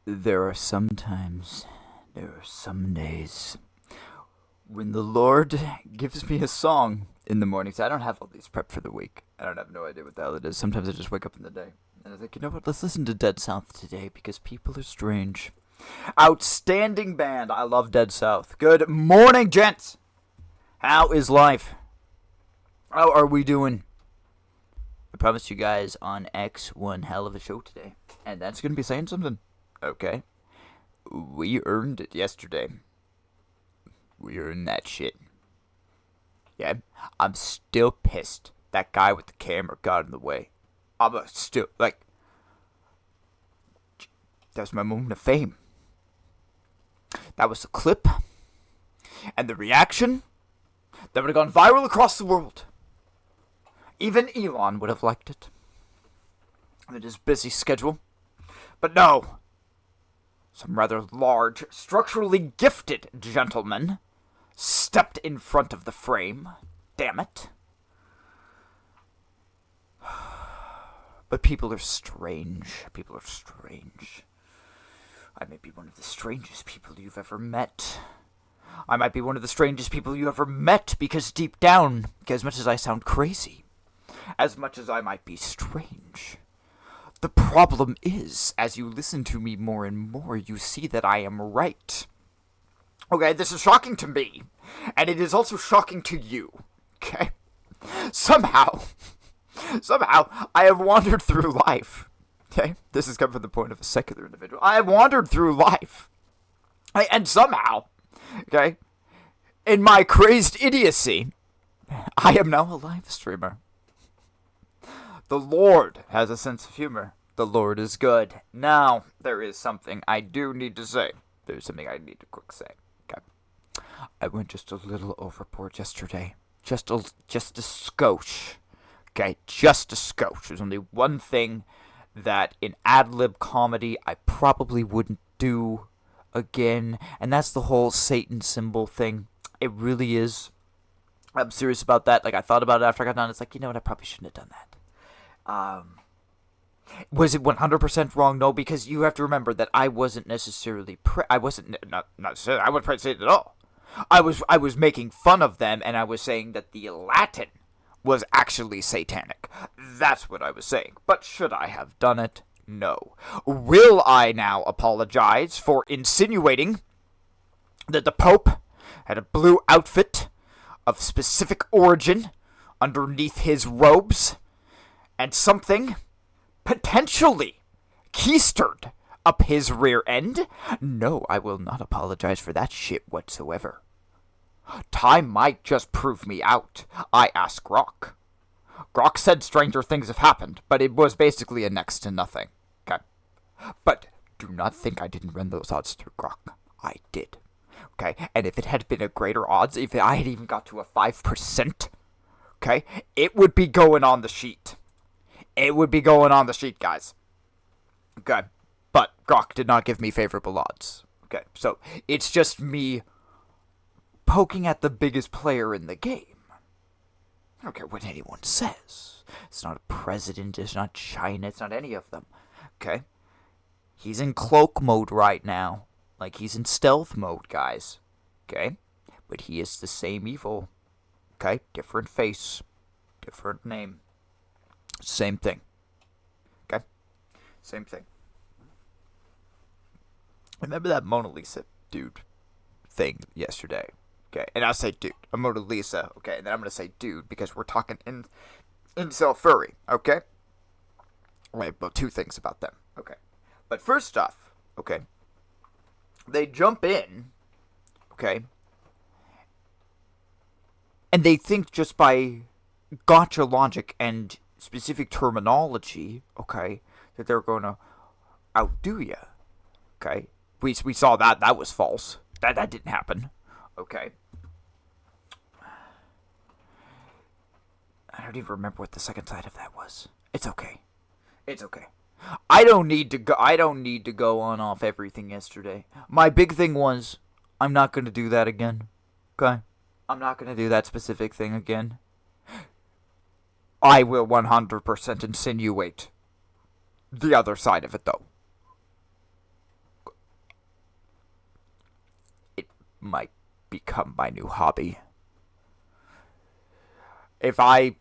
There are some days when the Lord gives me a song in the mornings. I don't have all these prep for the week. I don't have no idea what the hell it is. Sometimes I just wake up in the day and I think, you know what? Let's listen to Dead South today because people are strange. Outstanding band. I love Dead South. Good morning, gents. How is life? How are we doing? I promised you guys on X one hell of a show today, and that's gonna be saying something. Okay. We earned it yesterday. We earned that shit. Yeah. I'm still pissed that guy with the camera got in the way. Still, like, that was my moment of fame. That was the clip. And the reaction that would have gone viral across the world. Even Elon would have liked it. In his busy schedule. But no. Some rather large, structurally gifted gentleman stepped in front of the frame. Damn it. But people are strange. People are strange. I may be one of the strangest people you've ever met. I might be one of the strangest people you ever met because deep down, as much as I sound crazy, as much as I might be strange, the problem is, as you listen to me more and more, you see that I am right. Okay, this is shocking to me, and it is also shocking to you. Okay? Somehow, I have wandered through life. Okay? This has come from the point of a secular individual. I have wandered through life. And somehow, okay, in my crazed idiocy, I am now a live streamer. The Lord has a sense of humor. The Lord is good. Now, there is something I do need to say. There's something I need to quick say. Okay. I went just a little overboard yesterday. Just a skosh. Okay, just a skosh. There's only one thing that in ad-lib comedy I probably wouldn't do again, and that's the whole Satan symbol thing. It really is. I'm serious about that. Like, I thought about it after I got done. It's like, you know what? I probably shouldn't have done that. Was it 100% wrong? No, because you have to remember that I wasn't necessarily I wasn't not necessarily. I wouldn't say it at all. I was making fun of them, and I was saying that the Latin was actually satanic. That's what I was saying. But should I have done it? No. Will I now apologize for insinuating that the Pope had a blue outfit of specific origin underneath his robes? And something potentially keistered up his rear end? No, I will not apologize for that shit whatsoever. Time might just prove me out. I asked Grok. Grok said stranger things have happened, but it was basically a next to nothing. Okay? But do not think I didn't run those odds through Grok. I did. Okay? And if it had been a greater odds, if I had even got to a 5%, okay, it would be going on the sheet. It would be going on the sheet, guys. Okay. But Grok did not give me favorable odds. Okay. So it's just me poking at the biggest player in the game. I don't care what anyone says. It's not a president. It's not China. It's not any of them. Okay. He's in cloak mode right now. Like, he's in stealth mode, guys. Okay. But he is the same evil. Okay. Different face. Different name. Same thing. Okay? Same thing. Remember that Mona Lisa dude thing yesterday? Okay, and I'll say dude. A Mona Lisa, okay, and then I'm going to say dude because we're talking incel furry, okay? Right, well, two things about them, okay. But first off, okay, they jump in, okay, and they think just by gotcha logic and specific terminology, okay, that they're going to outdo you, okay? We saw that was false. That didn't happen, okay? I don't even remember what the second side of that was. It's okay. It's okay. I don't need to go on off everything yesterday. My big thing was I'm not going to do that again. Okay? I'm not going to do that specific thing again. I will 100% insinuate the other side of it, though. might become my new hobby. If I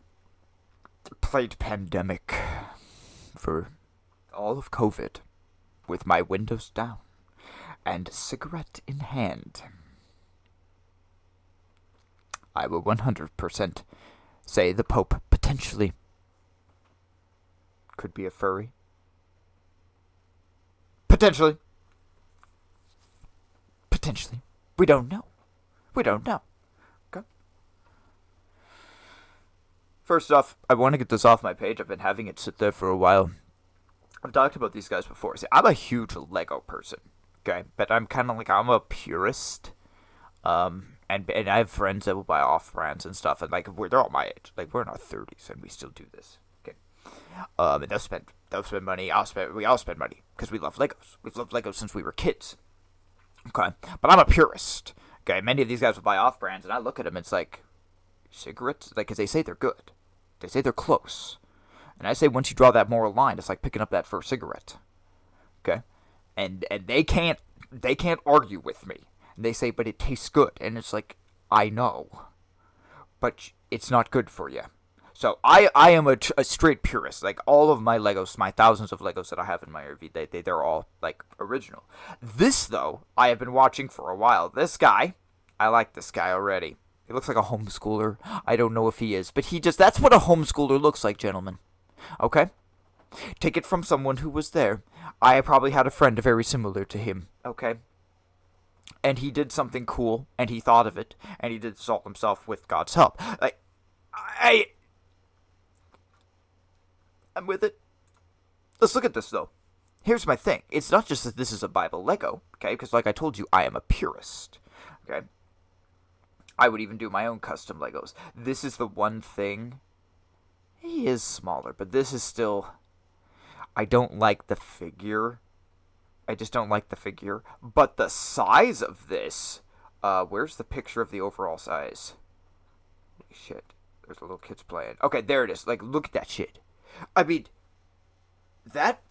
played Pandemic for all of COVID with my windows down and a cigarette in hand, I will 100% say the Pope potentially could be a furry. Potentially. Potentially. We don't know. Okay? First off, I want to get this off my page. I've been having it sit there for a while. I've talked about these guys before. See, I'm a huge Lego person. Okay? But I'm kind of like, I'm a purist. And I have friends that will buy off-brands and stuff. And like, they're all my age. Like, we're in our 30s and we still do this. Okay? And they'll spend money. We all spend money because we love Legos. We've loved Legos since we were kids. Okay, but I'm a purist. Okay, many of these guys will buy off-brands, and I look at them, and it's like, cigarettes? Like, because they say they're good. They say they're close. And I say once you draw that moral line, it's like picking up that first cigarette. Okay? And they can't argue with me. And they say, but it tastes good. And it's like, I know. But it's not good for you. So I am a straight purist. Like, all of my Legos, my thousands of Legos that I have in my RV, they're all, like, original. This, though, I have been watching for a while. This guy, I like this guy already. He looks like a homeschooler. I don't know if he is, but that's what a homeschooler looks like, gentlemen. Okay? Take it from someone who was there. I probably had a friend very similar to him. Okay? And he did something cool, and he thought of it, and he did solve himself with God's help. Like, I'm with it. Let's look at this, though. Here's my thing. It's not just that this is a Bible Lego, okay? Because like I told you, I am a purist, okay? I would even do my own custom Legos. This is the one thing. He is smaller, but this is still... I don't like the figure. I just don't like the figure. But the size of this... where's the picture of the overall size? Shit. There's little kids playing. Okay, there it is. Like, look at that shit. I mean, that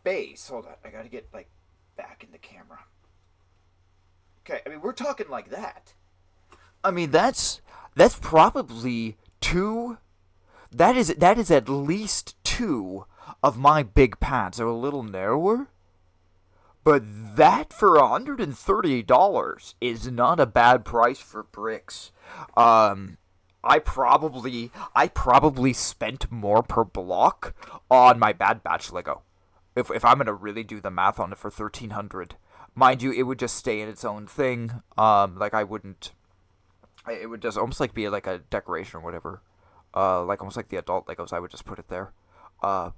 base, hold on, I gotta get, like, back in the camera. Okay, I mean, we're talking like that. I mean, that's probably that is at least 2 of my big pads. They're a little narrower. But that for $130 is not a bad price for bricks. I probably spent more per block on my Bad Batch Lego. If I'm gonna really do the math on it for $1,300, mind you, it would just stay in its own thing. Like I wouldn't. It would just almost like be like a decoration or whatever. Like almost like the adult Legos. I would just put it there. But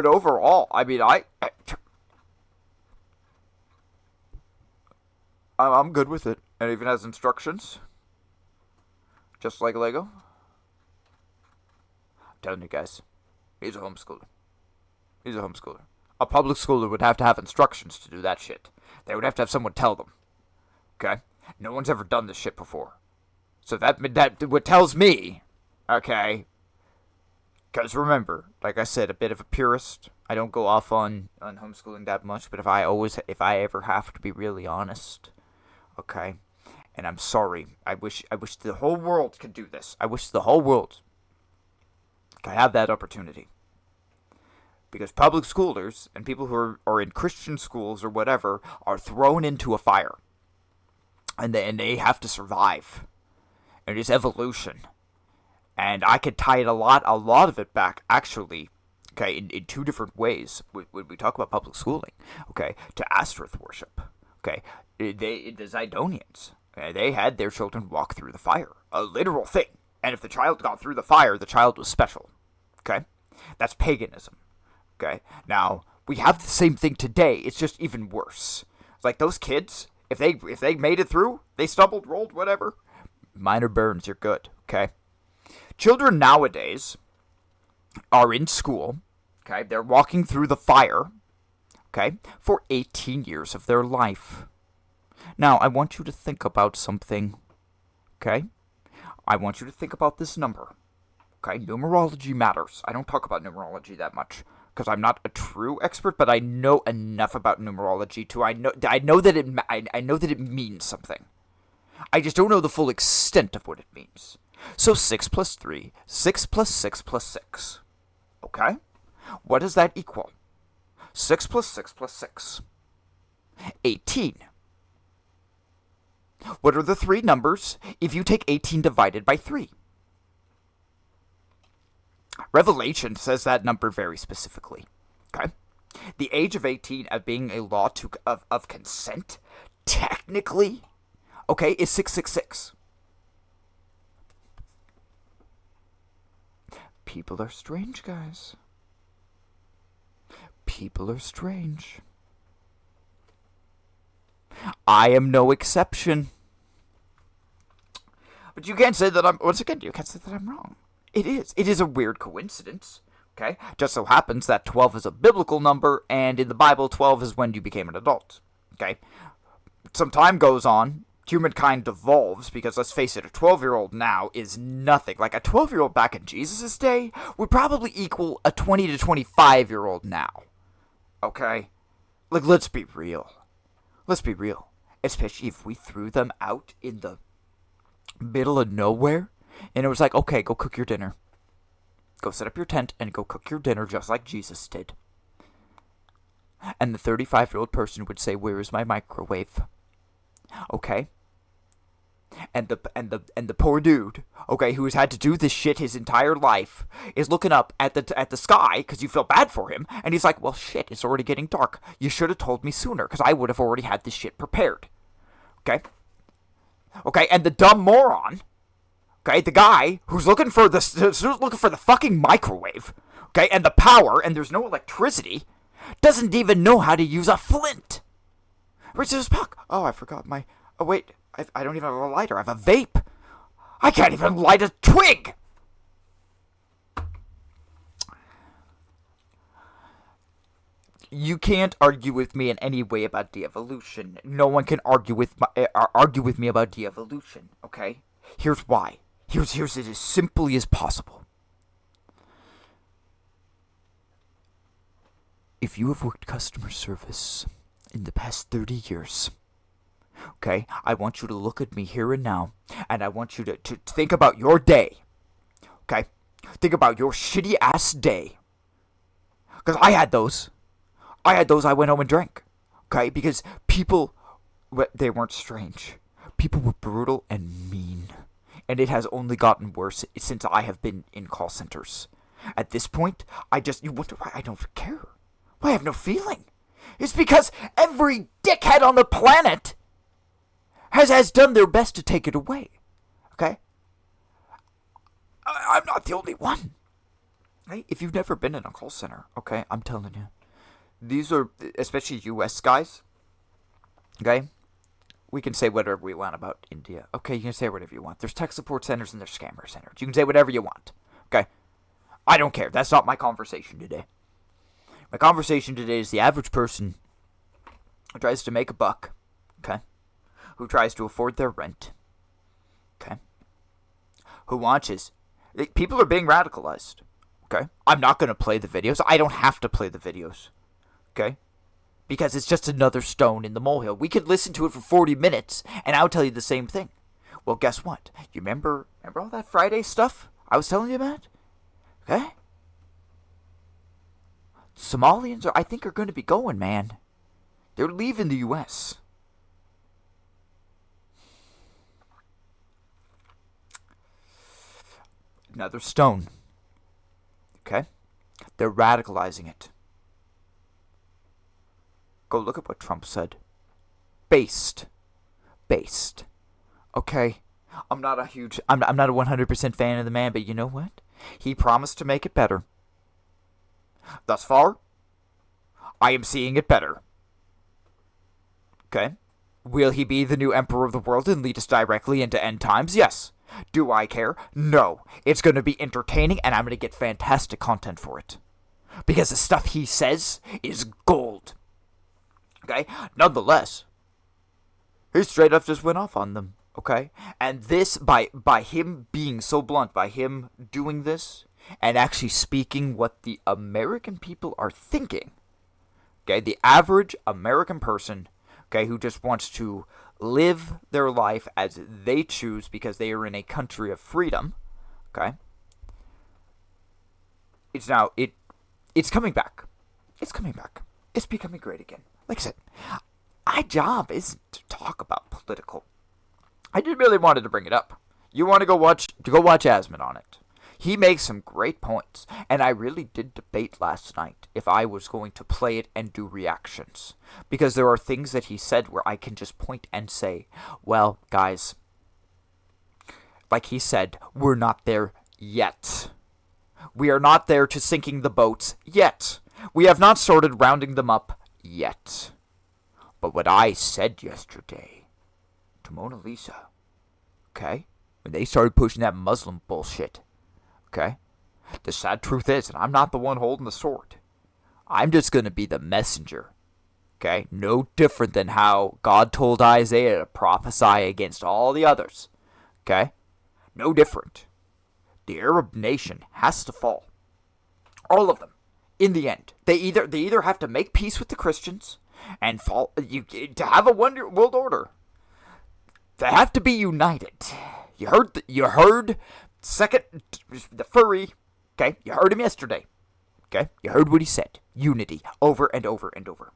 overall, I mean, I'm good with it. It even has instructions. Just like Lego. I'm telling you guys, he's a homeschooler. A public schooler would have to have instructions to do that shit. They would have to have someone tell them. Okay? No one's ever done this shit before. So that what tells me, okay, because remember, like I said, a bit of a purist. I don't go off on homeschooling that much, but if I ever have to be really honest, okay, and I'm sorry, I wish the whole world could do this. I wish the whole world could have that opportunity. Because public schoolers and people who are in Christian schools or whatever are thrown into a fire. And they have to survive. It is evolution. And I could tie it a lot of it back, actually, okay, in 2 different ways when we talk about public schooling, okay, to Astaroth worship, okay. The Zidonians, okay, they had their children walk through the fire, a literal thing. And if the child got through the fire, the child was special, okay. That's paganism, okay. Now, we have the same thing today, it's just even worse. Like those kids, if they made it through, they stumbled, rolled, whatever, minor burns, you're good, okay. Children nowadays are in school, okay, they're walking through the fire, okay, for 18 years of their life. Now, I want you to think about something, okay? I want you to think about this number, okay? Numerology matters. I don't talk about numerology that much, because I'm not a true expert, but I know enough about numerology to I know that I know that it means something. I just don't know the full extent of what it means. So 6 plus 3, 6 plus 6 plus 6. Okay? What does that equal? 6 plus 6 plus 6. 18. What are the three numbers if you take 18 divided by 3? Revelation says that number very specifically. Okay? The age of 18 of being a law of consent, technically, okay, is 666. People are strange, guys. People are strange. I am no exception. But you can't say that you can't say that I'm wrong. It is a weird coincidence, okay? Just so happens that 12 is a biblical number, and in the Bible, 12 is when you became an adult, okay? Some time goes on, humankind devolves, because let's face it, a 12-year-old now is nothing. Like, a 12-year-old back in Jesus' day would probably equal a 20 to 25-year-old now, okay? Like, let's be real. Let's be real. Especially if we threw them out in the middle of nowhere, and it was like, okay, go cook your dinner. Go set up your tent and go cook your dinner just like Jesus did. And the 35-year-old person would say, where is my microwave? Okay? And the poor dude, okay, who has had to do this shit his entire life, is looking up at the sky, because you feel bad for him, and he's like, well, shit, it's already getting dark. You should have told me sooner, because I would have already had this shit prepared. Okay? Okay, and the dumb moron, okay, the guy who's looking for the fucking microwave, okay, and the power, and there's no electricity, doesn't even know how to use a flint. Where's his puck? Oh, I forgot my... Oh, wait, I don't even have a lighter. I have a vape. I can't even light a twig! You can't argue with me in any way about de-evolution. No one can argue with me about de-evolution, okay? Here's why. Here's it as simply as possible. If you have worked customer service in the past 30 years, okay, I want you to look at me here and now, and I want you to think about your day, okay? Think about your shitty-ass day. Because I had those. I went home and drank, okay? Because people, they weren't strange. People were brutal and mean. And it has only gotten worse since I have been in call centers. At this point, you wonder why I don't care. Why I have no feeling. It's because every dickhead on the planet has done their best to take it away. Okay? I'm not the only one. Hey, if you've never been in a call center, okay, I'm telling you. These are, especially US guys, okay? We can say whatever we want about India. Okay, you can say whatever you want. There's tech support centers and there's scammer centers. You can say whatever you want. Okay? I don't care. That's not my conversation today. My conversation today is the average person who tries to make a buck. Okay? Who tries to afford their rent. Okay? Who watches. People are being radicalized. Okay? I'm not going to play the videos. I don't have to play the videos. Okay? Because it's just another stone in the molehill. We could listen to it for 40 minutes, and I'll tell you the same thing. Well, guess what? You remember all that Friday stuff I was telling you about? Okay? Somalians I think are going to be going, man. They're leaving the U.S. Another stone. Okay? They're radicalizing it. Go look at what Trump said. Based. Okay? I'm not a 100% fan of the man, but you know what? He promised to make it better. Thus far, I am seeing it better. Okay? Will he be the new emperor of the world and lead us directly into end times? Yes. Do I care? No. It's going to be entertaining, and I'm going to get fantastic content for it. Because the stuff he says is gold. Okay? Nonetheless, he straight up just went off on them. Okay? And this, by him being so blunt, by him doing this, and actually speaking what the American people are thinking. Okay, the average American person, okay, who just wants to live their life as they choose because they are in a country of freedom, okay? It's coming back. It's coming back. It's becoming great again. Like I said, my job isn't to talk about political. I just really wanted to bring it up. You want to go watch Asmund on it. He makes some great points, and I really did debate last night if I was going to play it and do reactions. Because there are things that he said where I can just point and say, well, guys, like he said, we're not there yet. We are not there to sinking the boats yet. We have not started rounding them up yet. But what I said yesterday to Mona Lisa, okay, when they started pushing that Muslim bullshit, okay, the sad truth is, and I'm not the one holding the sword, I'm just going to be the messenger, okay, no different than how God told Isaiah to prophesy against all the others, okay, no different. The Arab nation has to fall. All of them. In the end, they either have to make peace with the Christians and fall to have a world order. They have to be united. You heard the furry. Okay, you heard him yesterday. Okay, you heard what he said. Unity over and over and over.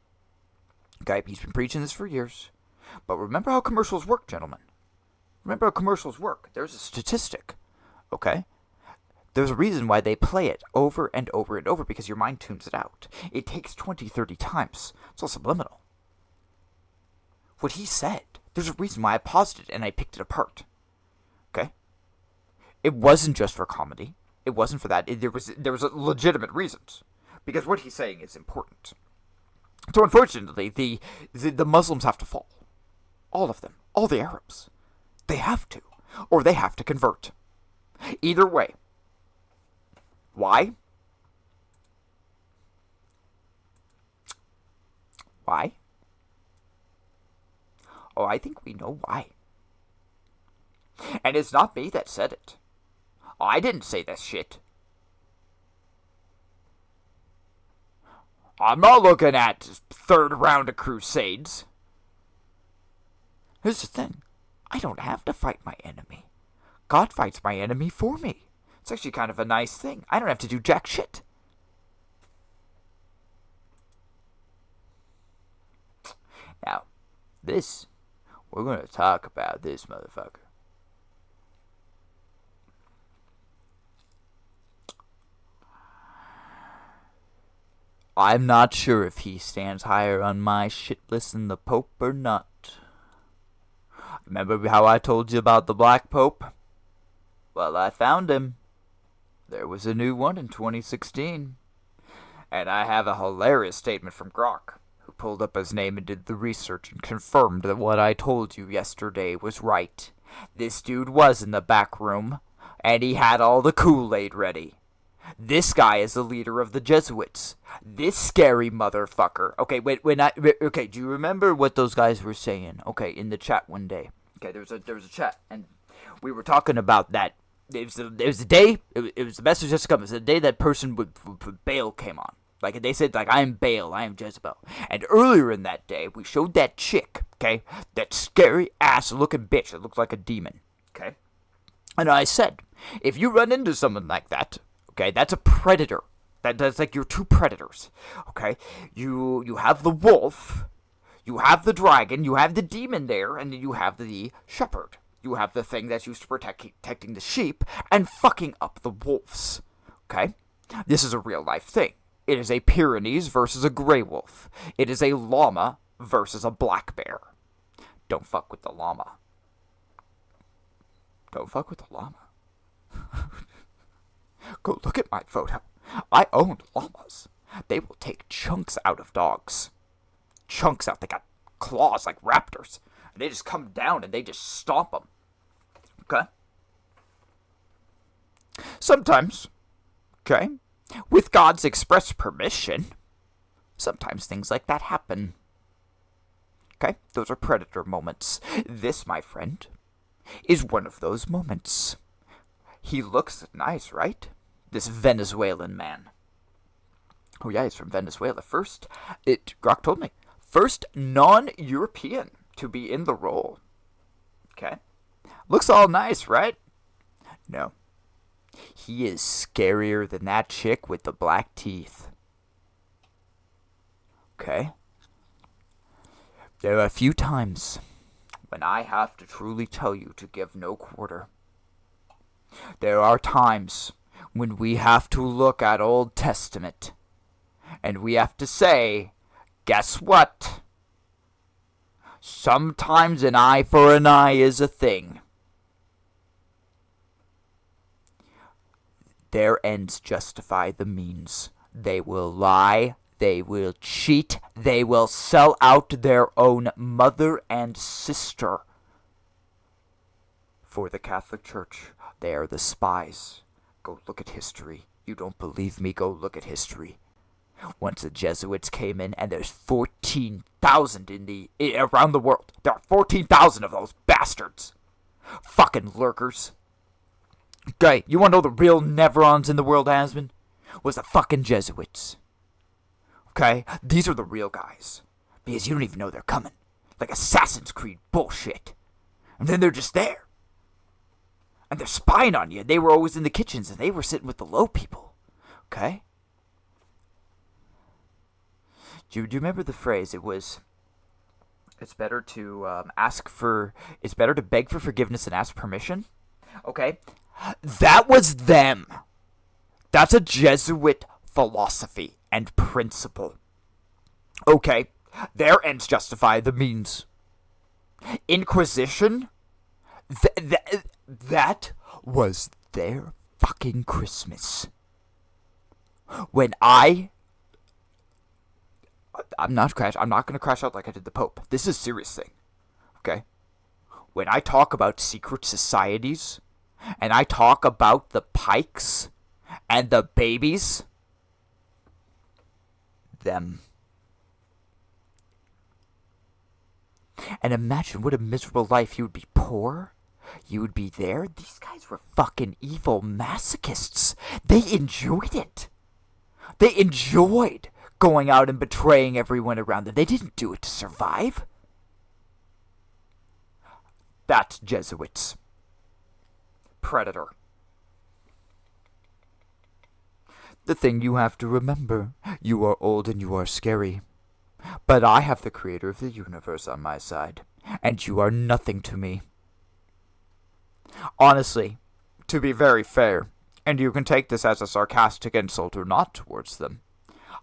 Okay, he's been preaching this for years. But remember how commercials work, gentlemen. Remember how commercials work. There's a statistic. Okay. There's a reason why they play it over and over and over, because your mind tunes it out. It takes 20, 30 times. It's all subliminal. What he said, there's a reason why I paused it and I picked it apart. Okay? It wasn't just for comedy. It wasn't for that. There was legitimate reasons. Because what he's saying is important. So unfortunately, the Muslims have to fall. All of them. All the Arabs. They have to. Or they have to convert. Either way. Why? Why? Oh, I think we know why. And it's not me that said it. I didn't say this shit. I'm not looking at third round of Crusades. Here's the thing. I don't have to fight my enemy. God fights my enemy for me. It's actually kind of a nice thing. I don't have to do jack shit. Now, we're going to talk about this motherfucker. I'm not sure if he stands higher on my shit list than the Pope or not. Remember how I told you about the Black Pope? Well, I found him. There was a new one in 2016. And I have a hilarious statement from Grok, who pulled up his name and did the research and confirmed that what I told you yesterday was right. This dude was in the back room, and he had all the Kool-Aid ready. This guy is the leader of the Jesuits. This scary motherfucker. Okay, okay, do you remember what those guys were saying? Okay, in the chat one day. Okay, there was a chat, and we were talking about that. It was the day. It was the message just come. It was the day that person with Baal came on. Like they said, like I am Baal, I am Jezebel. And earlier in that day, we showed that chick. Okay, that scary ass looking bitch that looked like a demon. Okay, and I said, if you run into someone like that, okay, that's a predator. That's like your two predators. Okay, you have the wolf, you have the dragon, you have the demon there, and then you have the shepherd. You have the thing that's used to protecting the sheep and fucking up the wolves. Okay? This is a real life thing. It is a Pyrenees versus a gray wolf. It is a llama versus a black bear. Don't fuck with the llama. Don't fuck with the llama. Go look at my photo. I owned llamas. They will take chunks out of dogs. Chunks out. They got claws like raptors. And they just come down and they just stomp them. Okay? Sometimes, okay, with God's express permission, sometimes things like that happen. Okay? Those are predator moments. This, my friend, is one of those moments. He looks nice, right? This Venezuelan man. Oh yeah, he's from Venezuela. Grok told me, first non-European to be in the role. Okay. Looks all nice, right? No. He is scarier than that chick with the black teeth. Okay. There are a few times when I have to truly tell you to give no quarter. There are times when we have to look at Old Testament and we have to say, guess what? Sometimes an eye for an eye is a thing. Their ends justify the means. They will lie, they will cheat, they will sell out their own mother and sister. For the Catholic Church, they are the spies. Go look at history. You don't believe me? Go look at history. Once the Jesuits came in, and there's 14,000 around the world. There are 14,000 of those bastards. Fucking lurkers. Okay, you want to know the real Nevrons in the world, Asmon? Was the fucking Jesuits. Okay? These are the real guys. Because you don't even know they're coming. Like Assassin's Creed bullshit. And then they're just there. And they're spying on you. They were always in the kitchens, and they were sitting with the low people. Okay? Do you remember the phrase? It was, it's better to beg for forgiveness and ask permission. Okay? That was them. That's a Jesuit philosophy and principle. Okay? Their ends justify the means. Inquisition? That was their fucking Christmas. When I'm not gonna crash out like I did the Pope. This is a serious thing. Okay? When I talk about secret societies, and I talk about the Pikes and the babies, them. And imagine what a miserable life. You would be poor. You would be there. These guys were fucking evil masochists. They enjoyed it. They enjoyed going out and betraying everyone around them. They didn't do it to survive. That's Jesuits. Predator. The thing you have to remember, you are old and you are scary. But I have the creator of the universe on my side, and you are nothing to me. Honestly, to be very fair, and you can take this as a sarcastic insult or not towards them,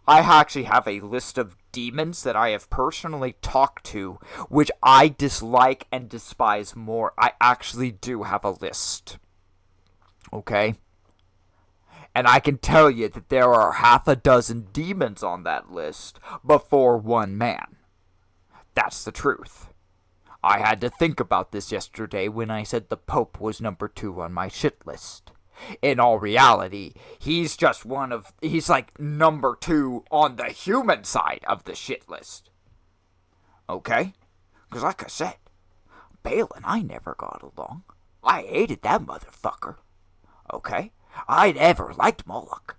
I actually have a list of demons that I have personally talked to, which I dislike and despise more. I actually do have a list. Okay? And I can tell you that there are half a dozen demons on that list before one man. That's the truth. I had to think about this yesterday when I said the Pope was number 2 on my shit list. In all reality, he's like number 2 on the human side of the shit list. Okay? Because like I said, Baal and I never got along. I hated that motherfucker. Okay? I never liked Moloch.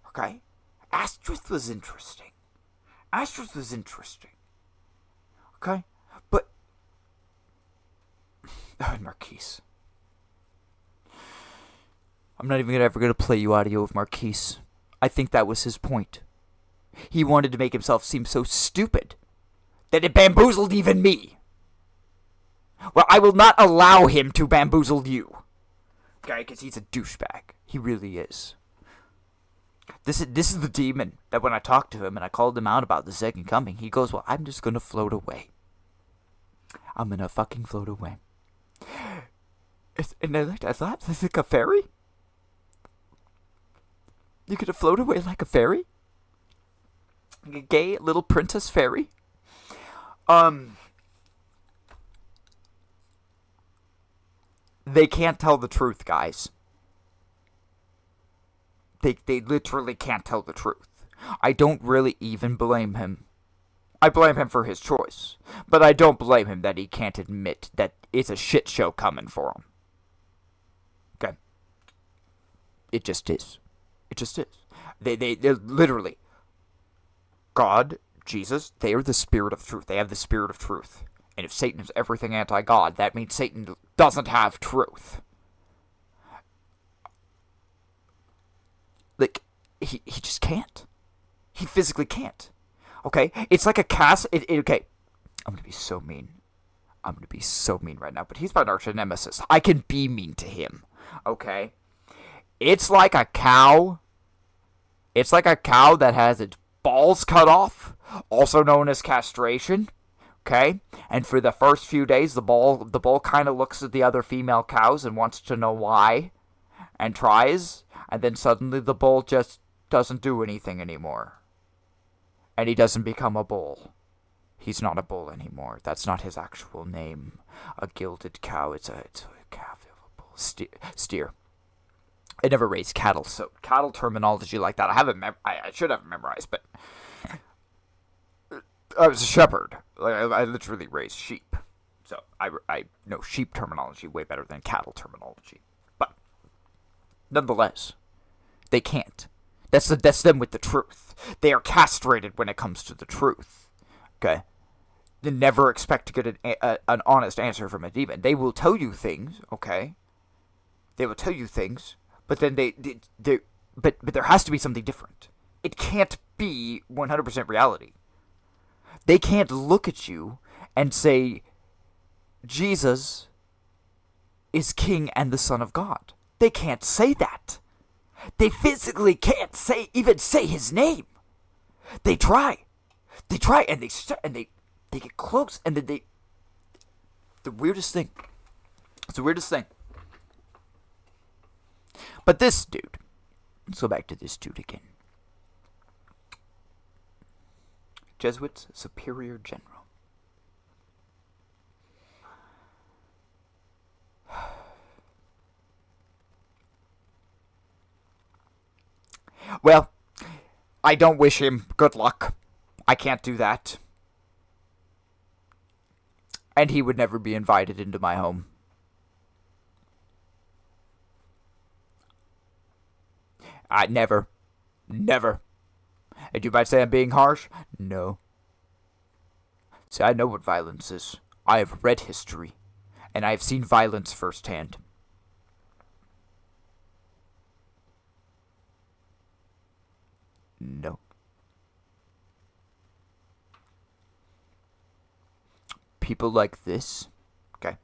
Okay? Astrith was interesting. Okay? But... Marquise. I'm not even ever going to play you audio of Marquise. I think that was his point. He wanted to make himself seem so stupid that it bamboozled even me. Well, I will not allow him to bamboozle you. Okay, because he's a douchebag. He really is. This is the demon that when I talked to him and I called him out about the second coming, he goes, well, I'm just going to float away. I'm going to fucking float away. And I thought, is it like a fairy? You could have floated away like a fairy? Like a gay little princess fairy? They can't tell the truth, guys. They literally can't tell the truth. I don't really even blame him. I blame him for his choice. But I don't blame him that he can't admit that it's a shit show coming for him. Okay. It just is. It just is. They're literally, God, Jesus, they are the spirit of truth. They have the spirit of truth. And if Satan is everything anti-God, that means Satan doesn't have truth. Like, he just can't. He physically can't. Okay? It's like a cast... okay. I'm gonna be so mean. I'm gonna be so mean right now. But he's my arch nemesis. I can be mean to him. Okay? It's like a cow. It's like a cow that has its balls cut off. Also known as castration. Okay? And for the first few days, the bull kind of looks at the other female cows and wants to know why. And tries. And then suddenly the bull just doesn't do anything anymore. And he doesn't become a bull. He's not a bull anymore. That's not his actual name. A gilded cow. It's a calf of a bull. Steer. I never raised cattle, so cattle terminology like that, I should have memorized, but I was a shepherd. Like, I literally raised sheep. So I know sheep terminology way better than cattle terminology. But nonetheless, they can't. That's them with the truth. They are castrated when it comes to the truth. Okay? They never expect to get an honest answer from a demon. They will tell you things, okay? They will tell you things, but then but there has to be something different. It can't be 100% reality. They can't look at you and say, Jesus is King and the Son of God. They can't say that. They physically can't even say his name. They try. They try, and they get close, and then the weirdest thing. It's the weirdest thing. But this dude, let's go back to this dude again. Jesuits Superior General. Well, I don't wish him good luck. I can't do that. And he would never be invited into my home. Never. And you might say I'm being harsh? No. See, I know what violence is. I have read history. And I have seen violence firsthand. No. People like this, okay,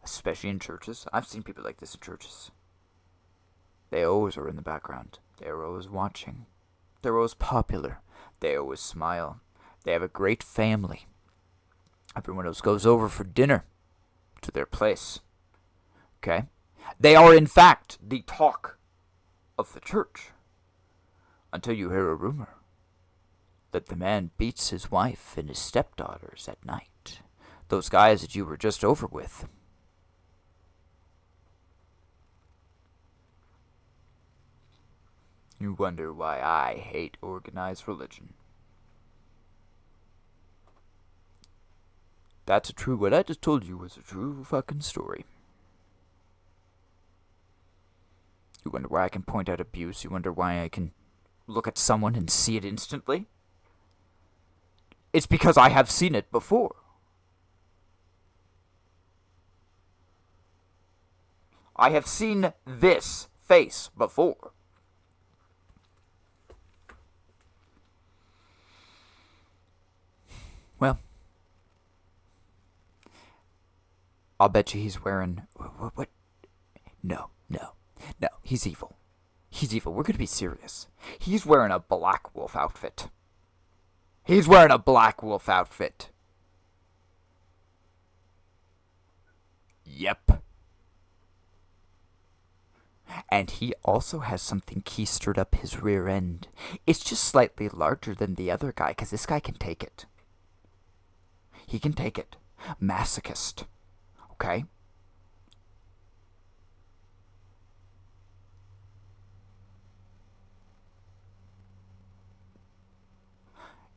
especially in churches. I've seen people like this in churches. They always are in the background. They're always watching. They're always popular. They always smile. They have a great family. Everyone else goes over for dinner to their place. Okay? They are, in fact, the talk of the church. Until you hear a rumor that the man beats his wife and his stepdaughters at night. Those guys that you were just over with. You wonder why I hate organized religion. That's what I just told you was a true fucking story. You wonder why I can point out abuse. You wonder why I can look at someone and see it instantly. It's because I have seen it before. I have seen this face before. Well, I'll bet you he's wearing... What? No. He's evil. He's evil. We're gonna be serious. He's wearing a Black Wolf outfit. Yep. And he also has something keistered up his rear end. It's just slightly larger than the other guy, because this guy can take it. He can take it. Masochist. Okay?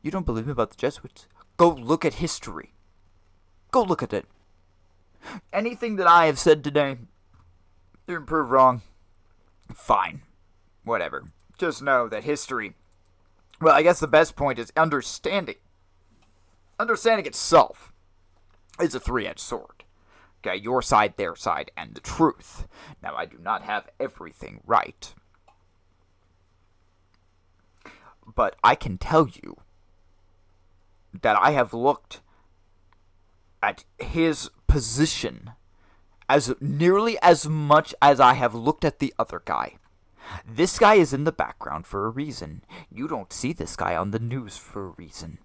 You don't believe me about the Jesuits? Go look at history. Go look at it. Anything that I have said today, you're proved wrong. Fine. Whatever. Just know that history... Well, I guess the best point is understanding. Understanding itself is a three-edged sword. Okay, your side, their side, and the truth. Now, I do not have everything right. But I can tell you that I have looked at his position as nearly as much as I have looked at the other guy. This guy is in the background for a reason. You don't see this guy on the news for a reason.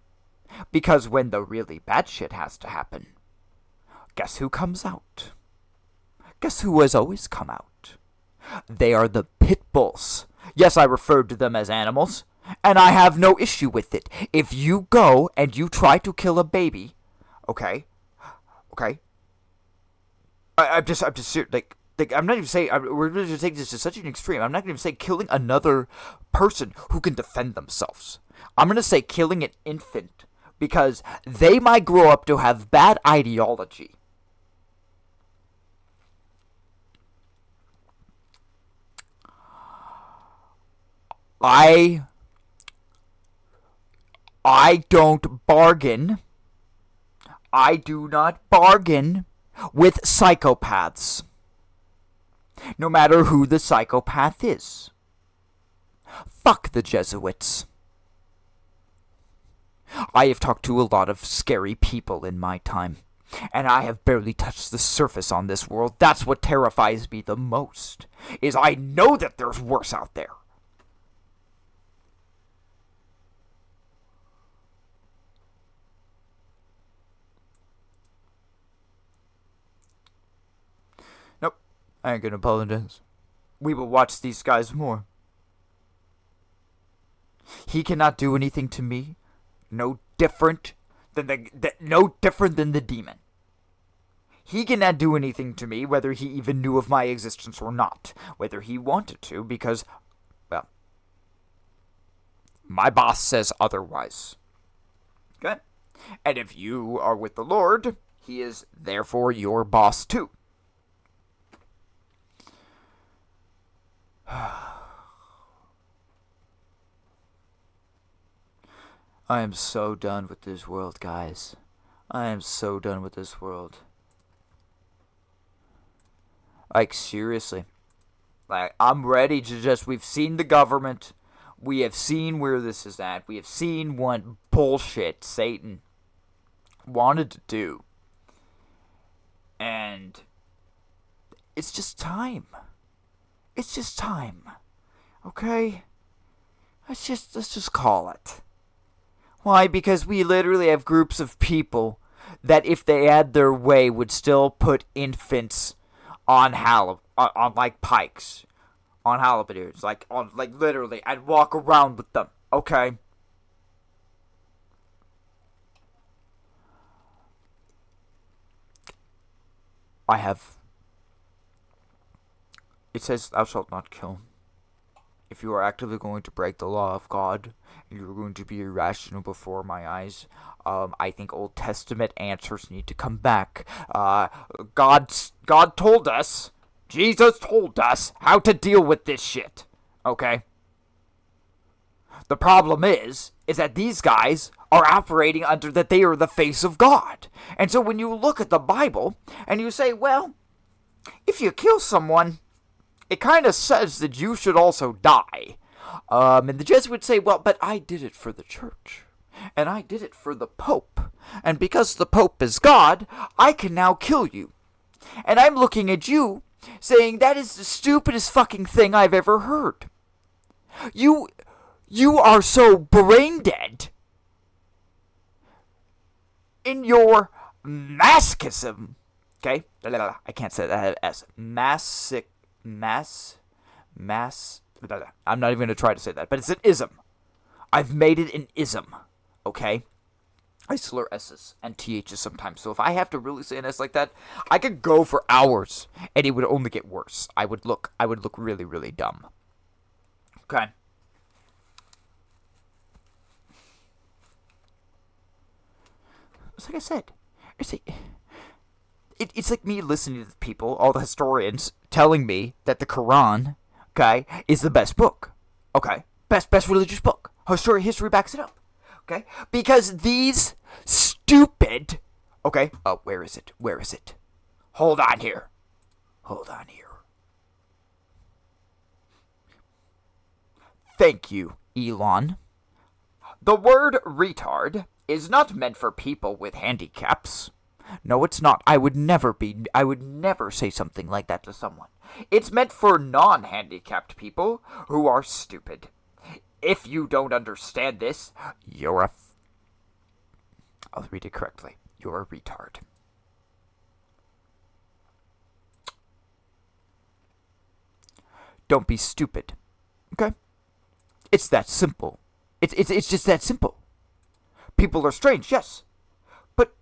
Because when the really bad shit has to happen, guess who comes out? Guess who has always come out? They are the pit bulls. Yes, I referred to them as animals, and I have no issue with it. If you go and you try to kill a baby, okay, I'm just serious. Like, I'm not even saying, we're going to take this to such an extreme. I'm not going to say killing another person who can defend themselves. I'm going to say killing an infant because they might grow up to have bad ideology. I don't bargain. I do not bargain with psychopaths. No matter who the psychopath is. Fuck the Jesuits. I have talked to a lot of scary people in my time, and I have barely touched the surface on this world. That's what terrifies me the most, is I know that there's worse out there. Nope, I ain't gonna apologize. We will watch these guys more. He cannot do anything to me no different than the demon. He cannot do anything to me, whether he even knew of my existence or not. Whether he wanted to, because, well, my boss says otherwise. Okay? And if you are with the Lord, he is therefore your boss too. I am so done with this world, guys. I am so done with this world. Like, seriously. Like, I'm ready to just... We've seen the government. We have seen where this is at. We have seen what bullshit Satan wanted to do. And it's just time. It's just time. Okay? Let's just call it. Why? Because we literally have groups of people that, if they had their way, would still put infants on like pikes, on halberdiers, like literally, and walk around with them. Okay. It says, "Thou shalt not kill." If you are actively going to break the law of God, and you're going to be irrational before my eyes, I think Old Testament answers need to come back. God told us, Jesus told us how to deal with this shit. Okay? The problem is that these guys are operating under that they are the face of God. And so when you look at the Bible, and you say, well, if you kill someone, it kind of says that you should also die. And the Jesuits say, well, but I did it for the church. And I did it for the Pope. And because the Pope is God, I can now kill you. And I'm looking at you, saying that is the stupidest fucking thing I've ever heard. You are so brain dead in your masochism. Okay? I can't say that as I'm not even going to try to say that, but it's an ism. I've made it an ism, okay? I slur S's and TH's sometimes, so if I have to really say an S like that, I could go for hours, and it would only get worse. I would look really, really dumb. Okay? It's like I said, it's like me listening to people, all the historians, telling me that the Quran okay, is the best book. Okay? Best religious book. History backs it up. Okay? Because these stupid... Okay? Oh, where is it? Where is it? Hold on here. Hold on here. Thank you, Elon. The word retard is not meant for people with handicaps. No, it's not. I would never say something like that to someone. It's meant for non-handicapped people who are stupid. If you don't understand this, I'll read it correctly. You're a retard. Don't be stupid. Okay? It's that simple. It's just that simple. People are strange, yes. But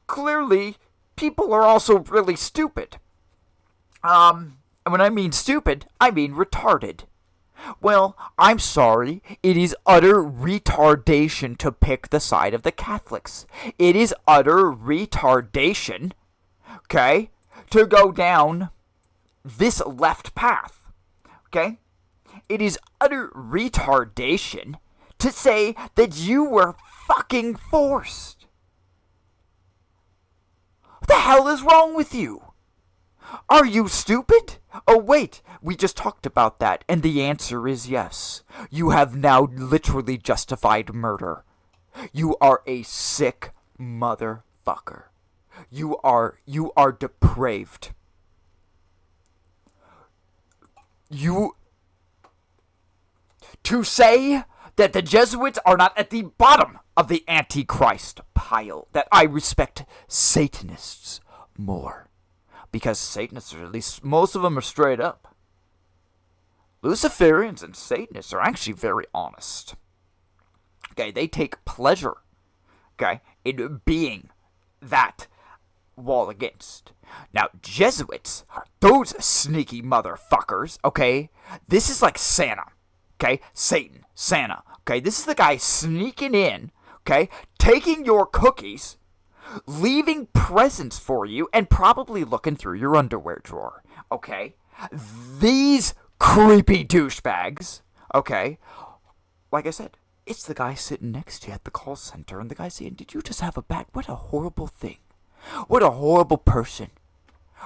clearly, people are also really stupid. And when I mean stupid, I mean retarded. Well, I'm sorry, it is utter retardation to pick the side of the Catholics. It is utter retardation, okay, to go down this left path, okay? It is utter retardation to say that you were fucking forced. What the hell is wrong with you? Are you stupid? Oh wait, we just talked about that, and the answer is yes. You have now literally justified murder. You are a sick motherfucker. You are depraved. To say that the Jesuits are not at the bottom of the Antichrist pile, that I respect Satanists more. Because Satanists, or at least most of them, are straight up. Luciferians and Satanists are actually very honest. Okay, they take pleasure, okay, in being that wall against. Now, Jesuits are those sneaky motherfuckers, okay? This is like Santa, okay? Satan, Santa, okay? This is the guy sneaking in, okay? Taking your cookies, leaving presents for you, and probably looking through your underwear drawer, okay? These creepy douchebags, okay? Like I said, it's the guy sitting next to you at the call center, and the guy saying, "Did you just have a bag? What a horrible thing. What a horrible person.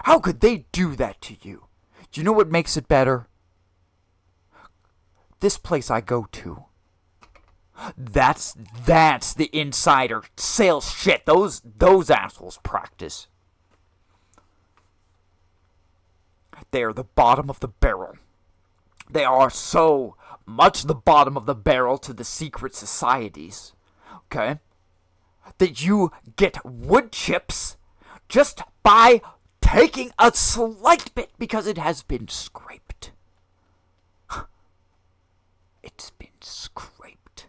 How could they do that to you?" Do you know what makes it better? This place I go to. That's the insider sales shit. Those assholes practice. They are the bottom of the barrel. They are so much the bottom of the barrel to the secret societies, okay, that you get wood chips just by taking a slight bit because it has been scraped. It's been scraped.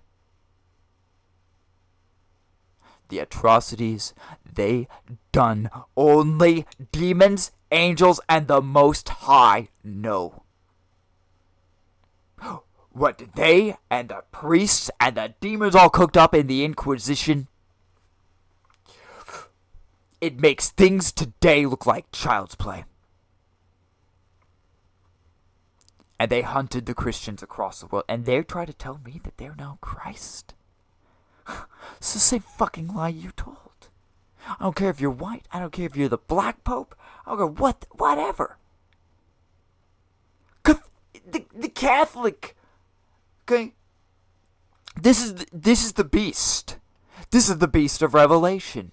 The atrocities they done, only demons, angels, and the Most High know. What they and the priests and the demons all cooked up in the Inquisition, it makes things today look like child's play. And they hunted the Christians across the world, and they try to tell me that they're now Christ. It's the same fucking lie you told. I don't care if you're white. I don't care if you're the black pope. I don't care whatever. The Catholic, okay? This is the beast. This is the beast of Revelation.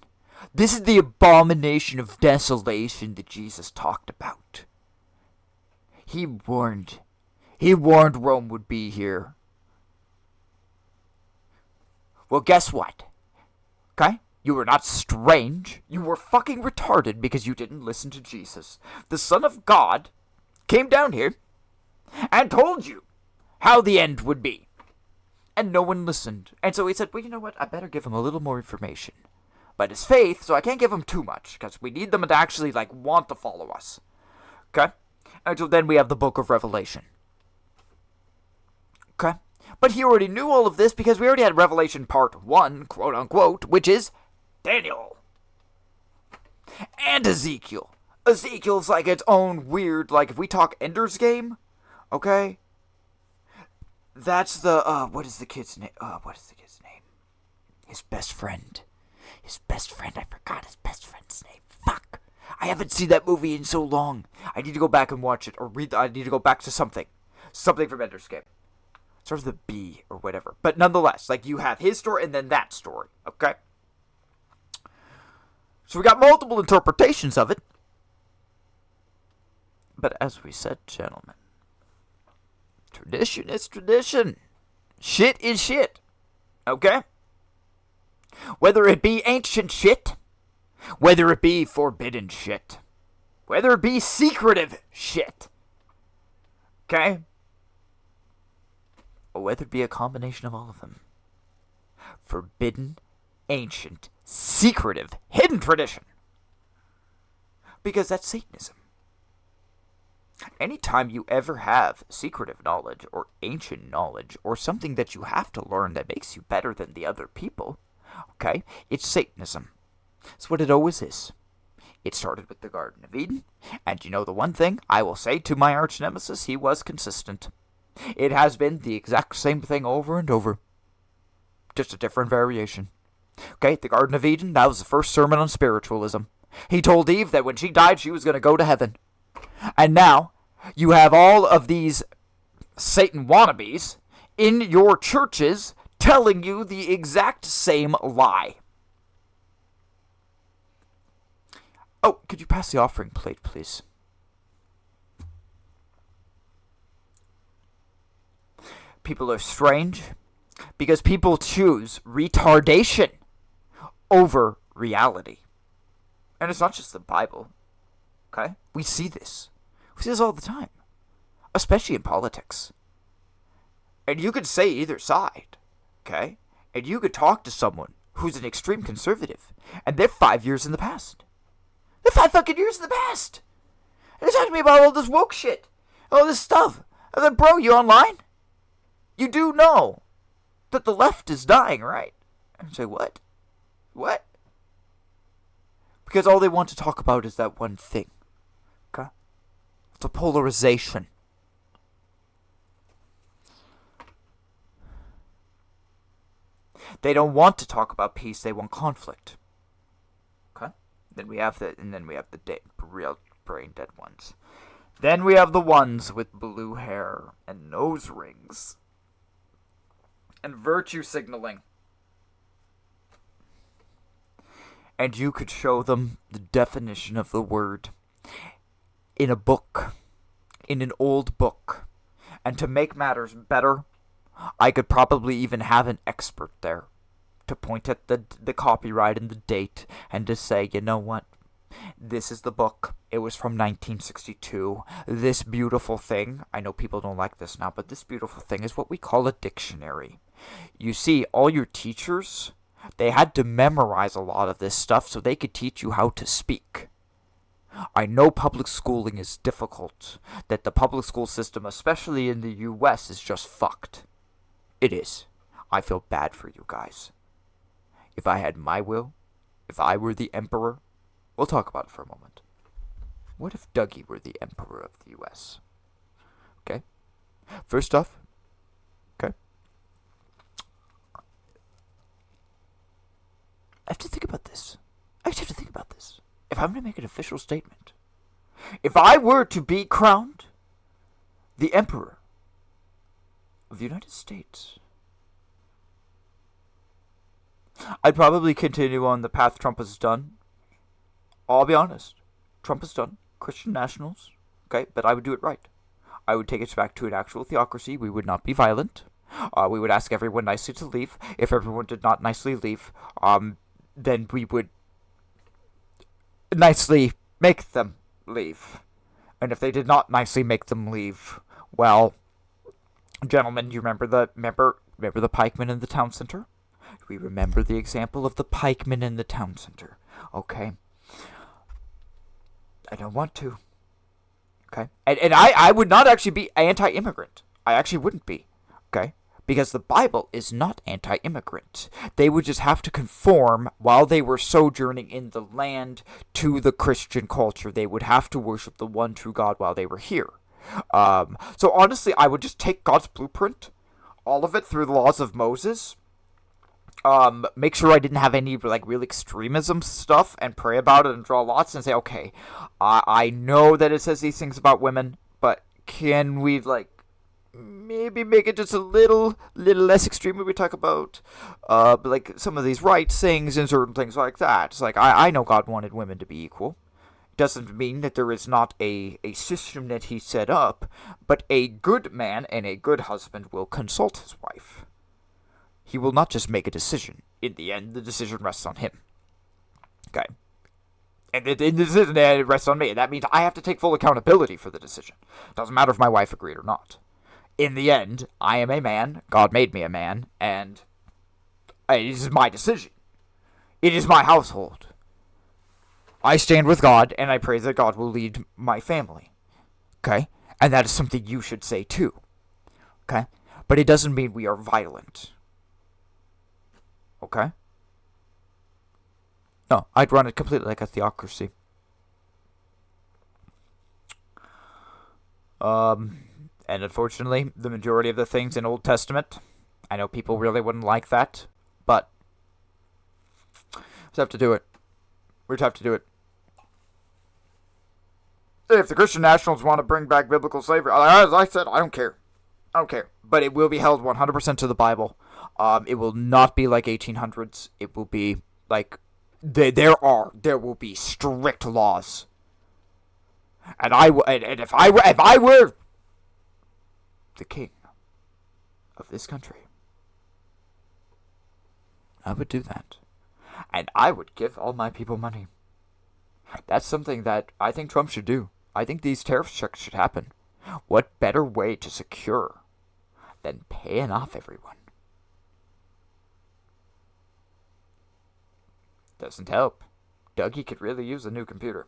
This is the abomination of desolation that Jesus talked about. He warned Rome would be here. Well, guess what? Okay? You were not strange. You were fucking retarded because you didn't listen to Jesus. The Son of God came down here and told you how the end would be. And no one listened. And so he said, well, you know what? I better give him a little more information. But it's faith, so I can't give him too much, because we need them to actually, want to follow us. Okay? And so then we have the book of Revelation. Okay? But he already knew all of this because we already had Revelation part 1, quote-unquote, which is Daniel. And Ezekiel. Ezekiel's like its own weird, if we talk Ender's Game, Okay? That's the, what is the kid's name? What is the kid's name? His best friend. His best friend. I forgot his best friend's name. Fuck. I haven't seen that movie in so long. I need to go back and watch it, or I need to go back to something. Something from Ender's Game. Starts with a B, or whatever. But nonetheless, like, you have his story and then that story, okay? So we got multiple interpretations of it. But as we said, gentlemen, tradition is tradition. Shit is shit. Okay? Whether it be ancient shit, whether it be forbidden shit, whether it be secretive shit, okay? Or whether it be a combination of all of them. Forbidden, ancient, secretive, hidden tradition. Because that's Satanism. Anytime you ever have secretive knowledge or ancient knowledge or something that you have to learn that makes you better than the other people, okay, it's Satanism. It's what it always is. It started with the Garden of Eden, and you know the one thing I will say to my arch nemesis, he was consistent. It has been the exact same thing over and over. Just a different variation. Okay, the Garden of Eden, that was the first sermon on spiritualism. He told Eve that when she died, she was going to go to heaven. And now, you have all of these Satan wannabes in your churches telling you the exact same lie. Oh, could you pass the offering plate, please? People are strange because people choose retardation over reality. And it's not just the Bible. Okay? We see this. We see this all the time. Especially in politics. And you could say either side. Okay? And you could talk to someone who's an extreme conservative. And they're 5 years in the past. They're 5 fucking years in the past. And they're talking to me about all this woke shit. All this stuff. I'm like, bro, you online? You do know that the left is dying, right? And I say, what? What? Because all they want to talk about is that one thing. Okay? The polarization. They don't want to talk about peace, they want conflict. Okay? Then we have the real brain dead ones. Then we have the ones with blue hair and nose rings. And virtue signaling. And you could show them the definition of the word in a book, in an old book. And to make matters better, I could probably even have an expert there to point at the copyright and the date and to say, you know what? This is the book. It was from 1962. This beautiful thing, I know people don't like this now, but this beautiful thing is what we call a dictionary. You see, all your teachers, they had to memorize a lot of this stuff so they could teach you how to speak. I know public schooling is difficult, that the public school system, especially in the US, is just fucked. It is. I feel bad for you guys. If I had my will, if I were the emperor, we'll talk about it for a moment. What if Dougie were the emperor of the US? Okay? First off, okay? I have to think about this. If I'm going to make an official statement, if I were to be crowned the Emperor of the United States, I'd probably continue on the path Trump has done. I'll be honest. Trump has done Christian nationals, okay, but I would do it right. I would take us back to an actual theocracy. We would not be violent. We would ask everyone nicely to leave. If everyone did not nicely leave, then we would nicely make them leave. And if they did not nicely make them leave, well, gentlemen, you remember the pikemen in the town center? We remember the example of the pikemen in the town center, okay? I don't want to, okay? And I would not actually be anti-immigrant. I actually wouldn't be, okay? Because the Bible is not anti-immigrant. They would just have to conform while they were sojourning in the land to the Christian culture. They would have to worship the one true God while they were here. So honestly, I would just take God's blueprint, all of it through the laws of Moses. Make sure I didn't have any like real extremism stuff, and pray about it and draw lots and say, okay, I know that it says these things about women, but can we like maybe make it just a little less extreme when we talk about like some of these rights things and certain things like that. It's like I know God wanted women to be equal. Doesn't mean that there is not a system that he set up, but a good man and a good husband will consult his wife. He will not just make a decision. In the end, the decision rests on him. Okay. And the decision rests on me. That means I have to take full accountability for the decision. Doesn't matter if my wife agreed or not. In the end, I am a man. God made me a man. And it is my decision. It is my household. I stand with God, and I pray that God will lead my family. Okay? And that is something you should say too. Okay? But it doesn't mean we are violent. Okay? No, I'd run it completely like a theocracy. And unfortunately, the majority of the things in Old Testament, I know people really wouldn't like that, but we just have to do it. We just have to do it. If the Christian nationals want to bring back biblical slavery, as I said, I don't care. I don't care. But it will be held 100% to the Bible. It will not be like 1800s. It will be like there will be strict laws. And if I were the king of this country, I would do that. And I would give all my people money. That's something that I think Trump should do. I think these tariff checks should happen. What better way to secure than paying off everyone? Doesn't help. Dougie could really use a new computer.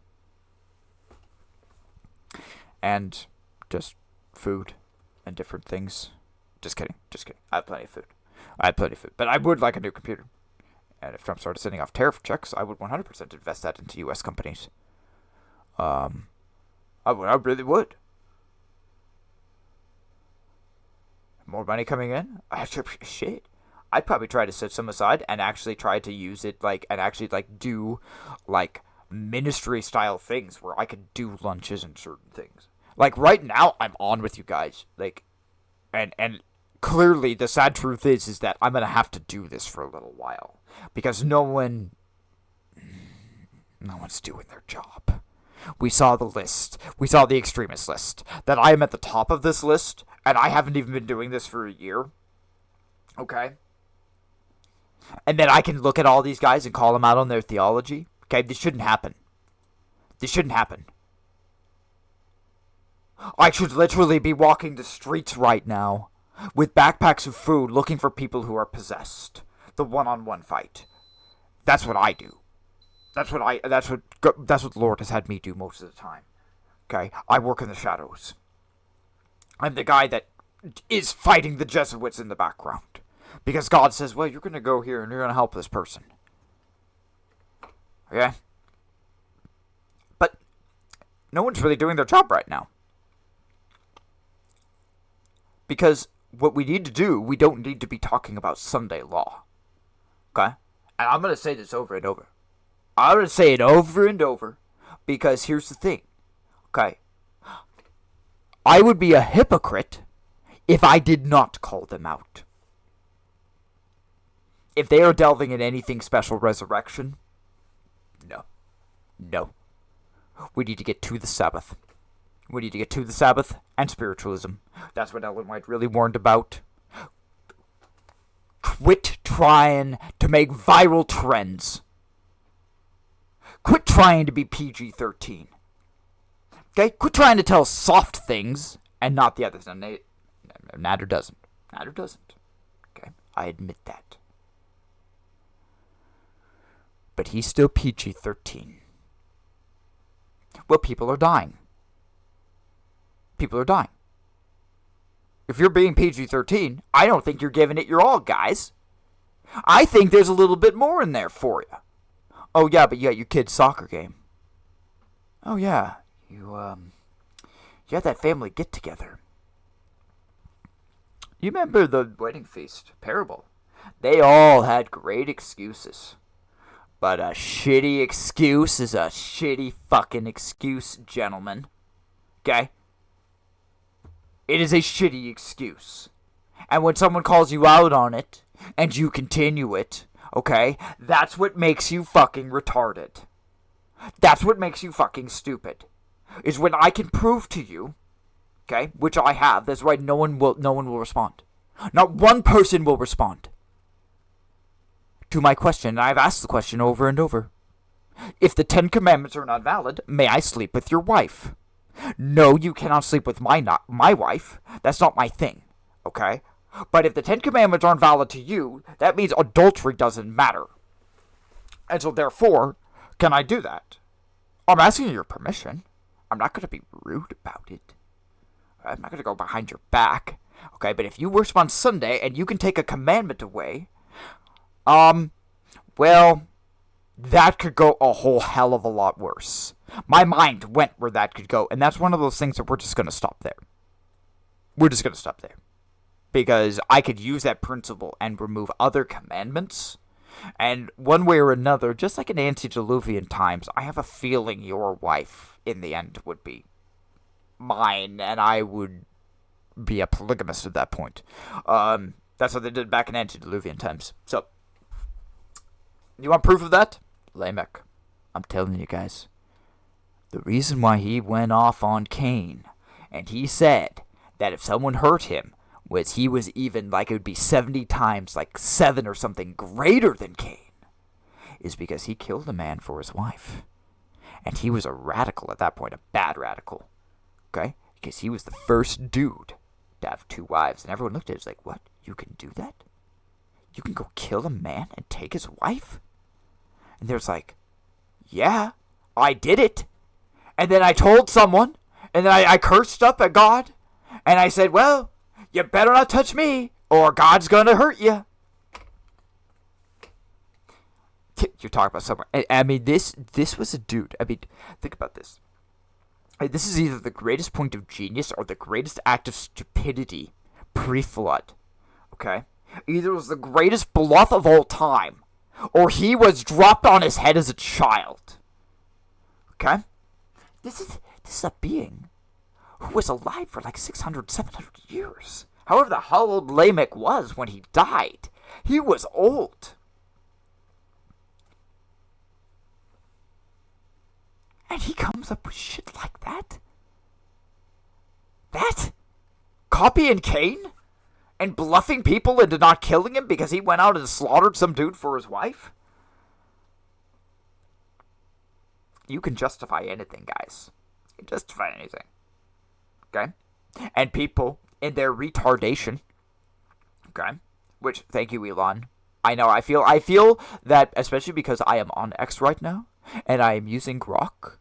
And just food and different things. Just kidding. I have plenty of food. But I would like a new computer. And if Trump started sending off tariff checks, I would 100% invest that into U.S. companies. I really would. More money coming in? Shit. I'd probably try to set some aside and actually try to use it, do, ministry style things where I could do lunches and certain things. Like, right now, I'm on with you guys. And clearly, the sad truth is that I'm going to have to do this for a little while. Because no one's doing their job. We saw the list. We saw the extremist list. That I am at the top of this list, and I haven't even been doing this for a year. Okay? And then I can look at all these guys and call them out on their theology. Okay, this shouldn't happen. I should literally be walking the streets right now with backpacks of food looking for people who are possessed. The one-on-one fight. That's what I do. That's what the Lord has had me do most of the time. Okay? I work in the shadows. I'm the guy that is fighting the Jesuits in the background. Because God says, well, you're going to go here and you're going to help this person. Okay? But no one's really doing their job right now. Because what we need to do, we don't need to be talking about Sunday law. Okay? And I'm going to say this over and over. I'm going to say it over and over. Because here's the thing. Okay? I would be a hypocrite if I did not call them out. If they are delving in anything special resurrection, no. We need to get to the Sabbath. We need to get to the Sabbath and spiritualism. That's what Ellen White really warned about. Quit trying to make viral trends. Quit trying to be PG-13. Okay? Quit trying to tell soft things and not the others. Nader doesn't. Okay? I admit that. But he's still PG-13. Well, people are dying. If you're being PG-13, I don't think you're giving it your all, guys. I think there's a little bit more in there for you. Oh, yeah, but you got your kid's soccer game. Oh, yeah. You You had that family get together. You remember the wedding feast parable? They all had great excuses. But a shitty excuse is a shitty fucking excuse, gentlemen. Okay? It is a shitty excuse. And when someone calls you out on it, and you continue it, okay, that's what makes you fucking retarded. That's what makes you fucking stupid. Is when I can prove to you, okay, which I have, that's why no one will respond. Not one person will respond to my question, and I've asked the question over and over. If the 10 Commandments are not valid, may I sleep with your wife? No, you cannot sleep with my wife. That's not my thing, okay? But if the 10 Commandments aren't valid to you, that means adultery doesn't matter. And so therefore, can I do that? I'm asking your permission. I'm not going to be rude about it. I'm not going to go behind your back. Okay, but if you worship on Sunday and you can take a commandment away, well, that could go a whole hell of a lot worse. My mind went where that could go, and that's one of those things that we're just going to stop there. We're just going to stop there. Because I could use that principle and remove other commandments. And one way or another, just like in antediluvian times, I have a feeling your wife, in the end, would be mine, and I would be a polygamist at that point. That's what they did back in antediluvian times. So, you want proof of that? Lamech. I'm telling you guys. The reason why he went off on Cain, and he said that if someone hurt him, was he was even, like, it would be 70 times, like 7 or something greater than Cain, is because he killed a man for his wife. And he was a radical at that point, a bad radical. Okay? Because he was the first dude to have 2 wives. And everyone looked at it, was like, what? You can do that? You can go kill a man and take his wife? And there's like, yeah, I did it. And then I told someone, and then I cursed up at God, and I said, well, you better not touch me, or God's gonna hurt you. You're talking about someone. I mean, this was a dude. I mean, think about this. This is either the greatest point of genius or the greatest act of stupidity pre-flood. Okay? Either it was the greatest bluff of all time, or he was dropped on his head as a child. Okay? This is a being who was alive for like 600, 700 years. However the hell old Lamech was when he died. He was old. And he comes up with shit like that? That? Copying Cain? And bluffing people into not killing him because he went out and slaughtered some dude for his wife? You can justify anything, guys. You can justify anything. Okay? And people, in their retardation, okay? Which, thank you, Elon. I know, I feel that, especially because I am on X right now, and I am using Grok,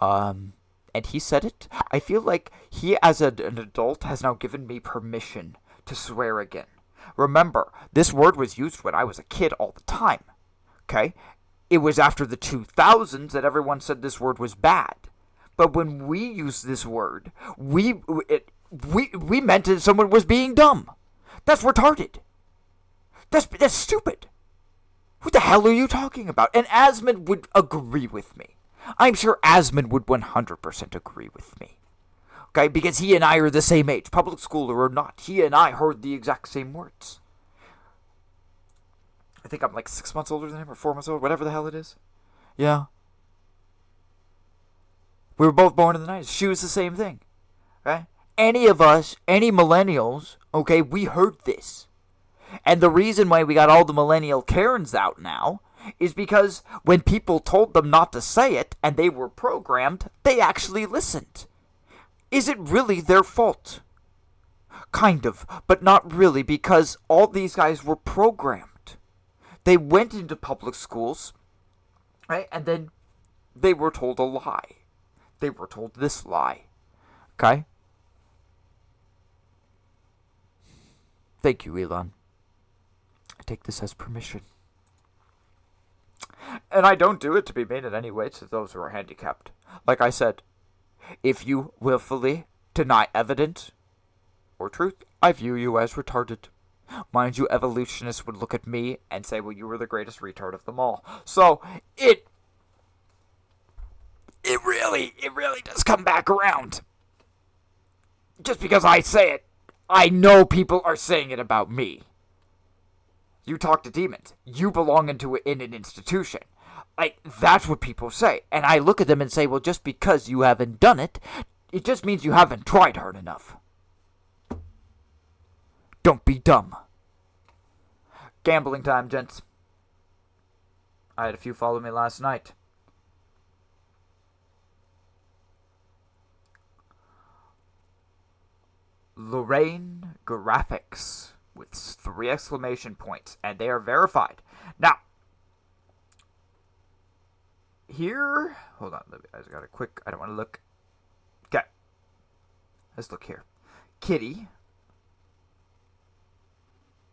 and he said it, I feel like he, as an adult, has now given me permission to swear again. Remember, this word was used when I was a kid all the time, okay? It was after the 2000s that everyone said this word was bad. But when we used this word, we meant that someone was being dumb. That's retarded. That's stupid. What the hell are you talking about? And Asmund would agree with me. I'm sure Asmund would 100% agree with me. Okay, because he and I are the same age, public schooler or not. He and I heard the exact same words. I think I'm like 6 months older than him, or 4 months older, whatever the hell it is. Yeah. We were both born in the 90s. She was the same thing. Okay? Any of us, any millennials, okay, we heard this. And the reason why we got all the millennial Karens out now is because when people told them not to say it and they were programmed, they actually listened. Is it really their fault? Kind of, but not really, because all these guys were programmed. They went into public schools, right, and then they were told a lie. They were told this lie. Okay? Thank you, Elon. I take this as permission. And I don't do it to be mean in any way to those who are handicapped. Like I said, If you willfully deny evidence or truth, I view you as retarded. Mind you, evolutionists would look at me and say, well, you were the greatest retard of them all. So, it really does come back around. Just because I say it, I know people are saying it about me. You talk to demons. You belong in an institution. That's what people say. And I look at them and say, well, just because you haven't done it, it just means you haven't tried hard enough. Don't be dumb. Gambling time, gents. I had a few follow me last night. Lorraine Graphics with 3 exclamation points, and they are verified. Now, here, hold on, I just got a quick, I don't want to look. Okay, let's look here. Kitty,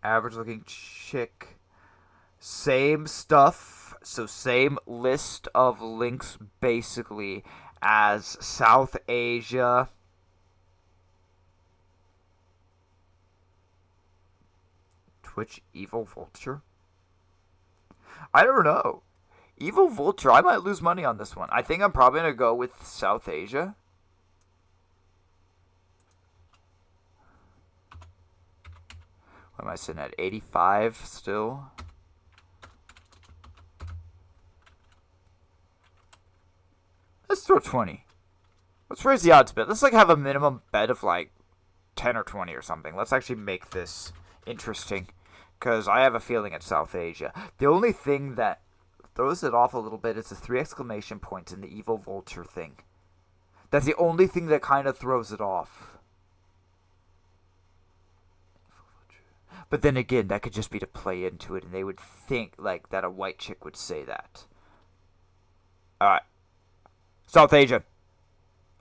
average looking chick, same stuff, so same list of links basically as South Asia, Twitch, Evil Vulture. I don't know. Evil Vulture, I might lose money on this one. I think I'm probably going to go with South Asia. What am I sitting at? 85 still? Let's throw 20. Let's raise the odds a bit. Let's have a minimum bet of 10 or 20 or something. Let's actually make this interesting. Because I have a feeling it's South Asia. The only thing that throws it off a little bit is the 3 exclamation points in the Evil Vulture thing. That's the only thing that kind of throws it off. But then again, that could just be to play into it, and they would think that a white chick would say that. Alright. South Asia.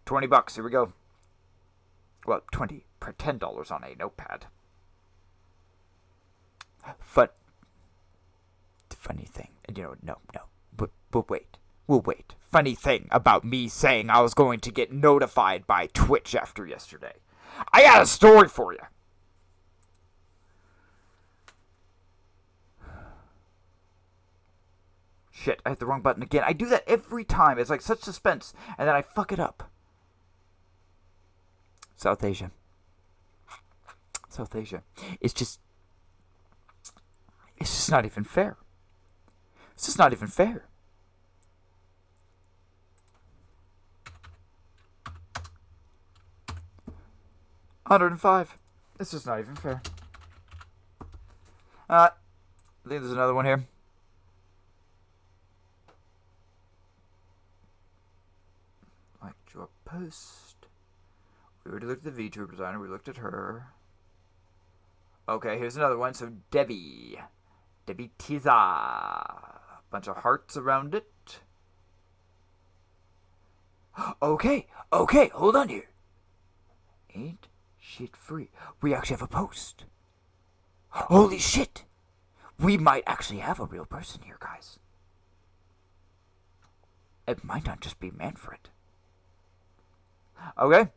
$20, here we go. Well, $10 on a notepad. Funny thing. No. But wait. We'll wait. Funny thing about me saying I was going to get notified by Twitch after yesterday. I got a story for you. Shit, I hit the wrong button again. I do that every time. It's such suspense, and then I fuck it up. South Asia. It's just not even fair. It's just not even fair. $105. It's just not even fair. I think there's another one here. Your post. We already looked at the VTuber designer. We looked at her. Okay, here's another one. So Debbie Tiza. Bunch of hearts around it. Okay, hold on here. Ain't shit free. We actually have a post. Holy shit. We might actually have a real person here, guys. It might not just be Manfred. Okay,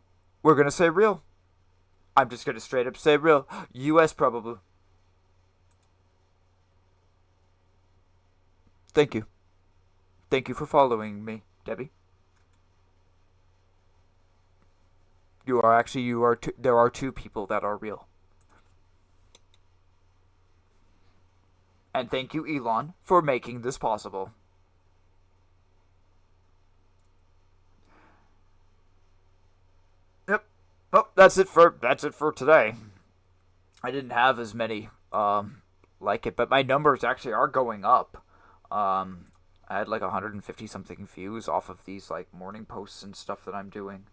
we're gonna say real. I'm just gonna straight up say real. US probably. Thank you. Thank you for following me, Debbie. There are 2 people that are real. And thank you, Elon, for making this possible. Well, that's it for today. I didn't have as many like it, but my numbers actually are going up. I had 150 something views off of these morning posts and stuff that I'm doing.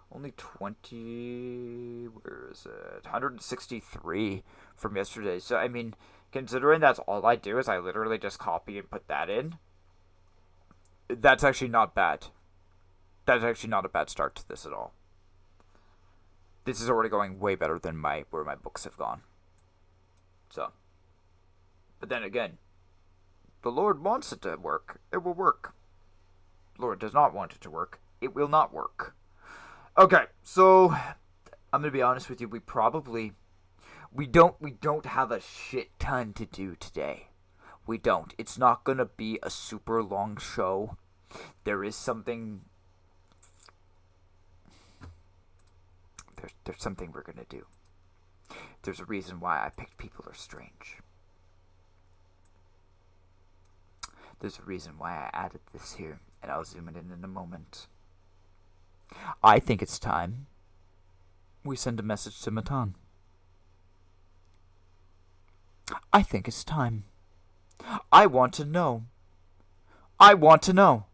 Only 20, where is it? 163 from yesterday. So I mean, considering that's all I do is I literally just copy and put that in. That's actually not bad. That's actually not a bad start to this at all. This is already going way better than where my books have gone. So. But then again, the Lord wants it to work. It will work. The Lord does not want it to work. It will not work. Okay, so I'm gonna be honest with you. We don't have a shit ton to do today. We don't. It's not gonna be a super long show. There is something. There's something we're gonna do. There's a reason why I picked People Are Strange. There's a reason why I added this here, and I'll zoom it in a moment. I think it's time we send a message to Matan. I think it's time. I want to know. I want to know.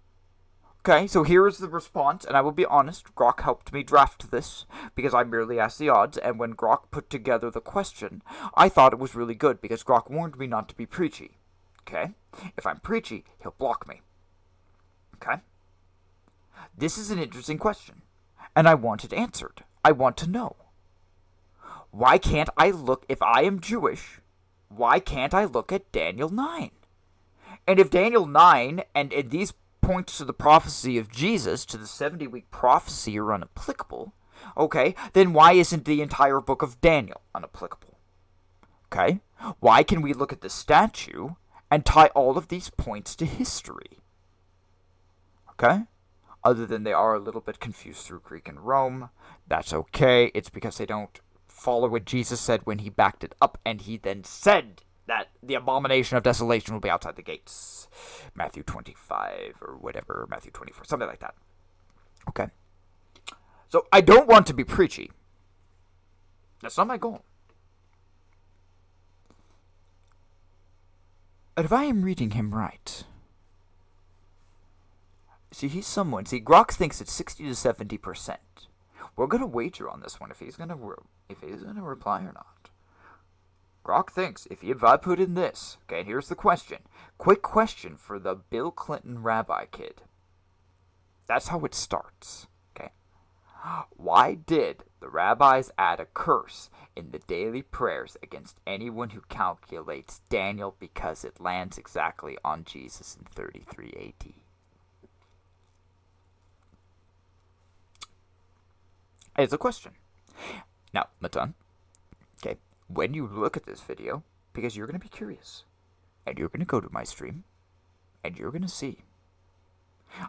Okay, so here is the response, and I will be honest, Grok helped me draft this, because I merely asked the odds, and when Grok put together the question, I thought it was really good, because Grok warned me not to be preachy. Okay? If I'm preachy, he'll block me. Okay? This is an interesting question, and I want it answered. I want to know. Why can't I look, if I am Jewish, why can't I look at Daniel 9? And if Daniel 9 and these points to the prophecy of Jesus, to the 70-week prophecy, are unapplicable, okay, then why isn't the entire book of Daniel unapplicable? Okay? Why can we look at the statue and tie all of these points to history? Okay? Other than they are a little bit confused through Greek and Rome. That's okay. It's because they don't follow what Jesus said when he backed it up, and he then said that the abomination of desolation will be outside the gates. Matthew 25 or whatever, Matthew 24, something like that. Okay. So I don't want to be preachy. That's not my goal. But if I am reading him right, see, he's someone. See, Grok thinks it's 60 to 70%. We're gonna wager on this one if he's gonna reply or not. Grok thinks if I put in this, okay, and here's the question. Quick question for the Bill Clinton rabbi kid. That's how it starts, okay? Why did the rabbis add a curse in the daily prayers against anyone who calculates Daniel because it lands exactly on Jesus in 33 AD? It's a question. Now, Matan, okay, when you look at this video, because you're going to be curious, and you're going to go to my stream, and you're going to see,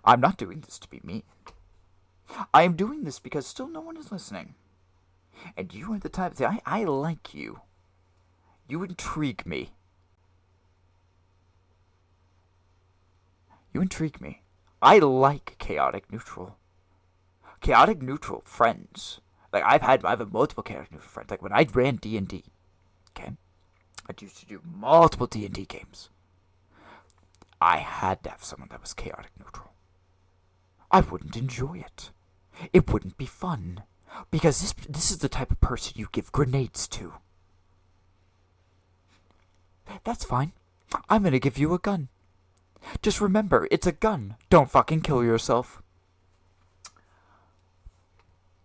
I'm not doing this to be mean. I am doing this because still no one is listening. And you are the type, see, I like you. You intrigue me. You intrigue me. I like chaotic neutral. Chaotic neutral friends. Like, I have multiple chaotic neutral friends. Like, when I ran D&D, okay, I used to do multiple D&D games. I had to have someone that was chaotic neutral. I wouldn't enjoy it. It wouldn't be fun. Because this is the type of person you give grenades to. That's fine. I'm gonna give you a gun. Just remember, it's a gun. Don't fucking kill yourself.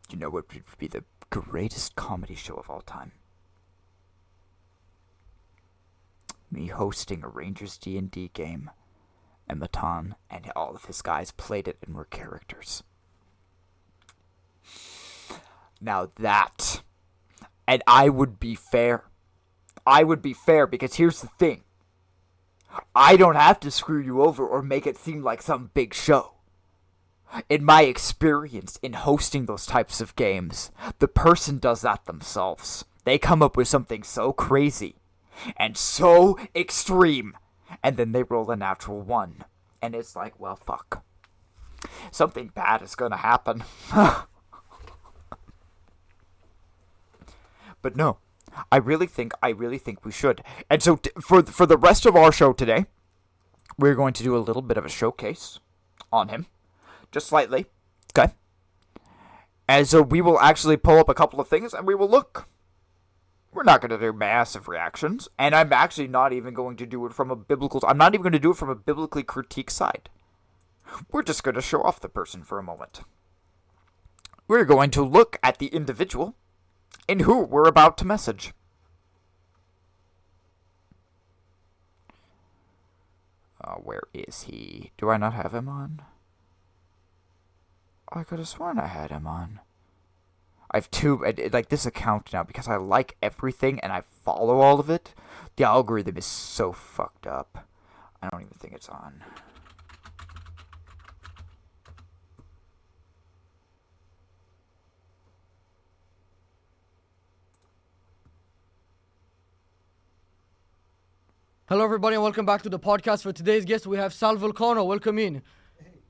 You know what would be the greatest comedy show of all time? Me hosting a Rangers D&D game, and Matan and all of his guys played it and were characters. Now that, and I would be fair. I would be fair because here's the thing. I don't have to screw you over or make it seem like some big show. In my experience in hosting those types of games, the person does that themselves. They come up with something so crazy and so extreme, and then they roll a natural 1. And it's like, well, fuck. Something bad is gonna happen. But no, I really think we should. And so for the rest of our show today, we're going to do a little bit of a showcase on him. Just slightly. Okay. And so we will actually pull up a couple of things and we will look. We're not going to do massive reactions. And I'm actually not even going to do it from a biblical... I'm not even going to do it from a biblically critique side. We're just going to show off the person for a moment. We're going to look at the individual in who we're about to message. Where is he? Do I not have him on? I could have sworn I had him on. I have two, like this account now, because I like everything and I follow all of it. The algorithm is so fucked up. I don't even think it's on. Hello, everybody, and welcome back to the podcast. For today's guest, we have Sal Vulcano. Welcome in.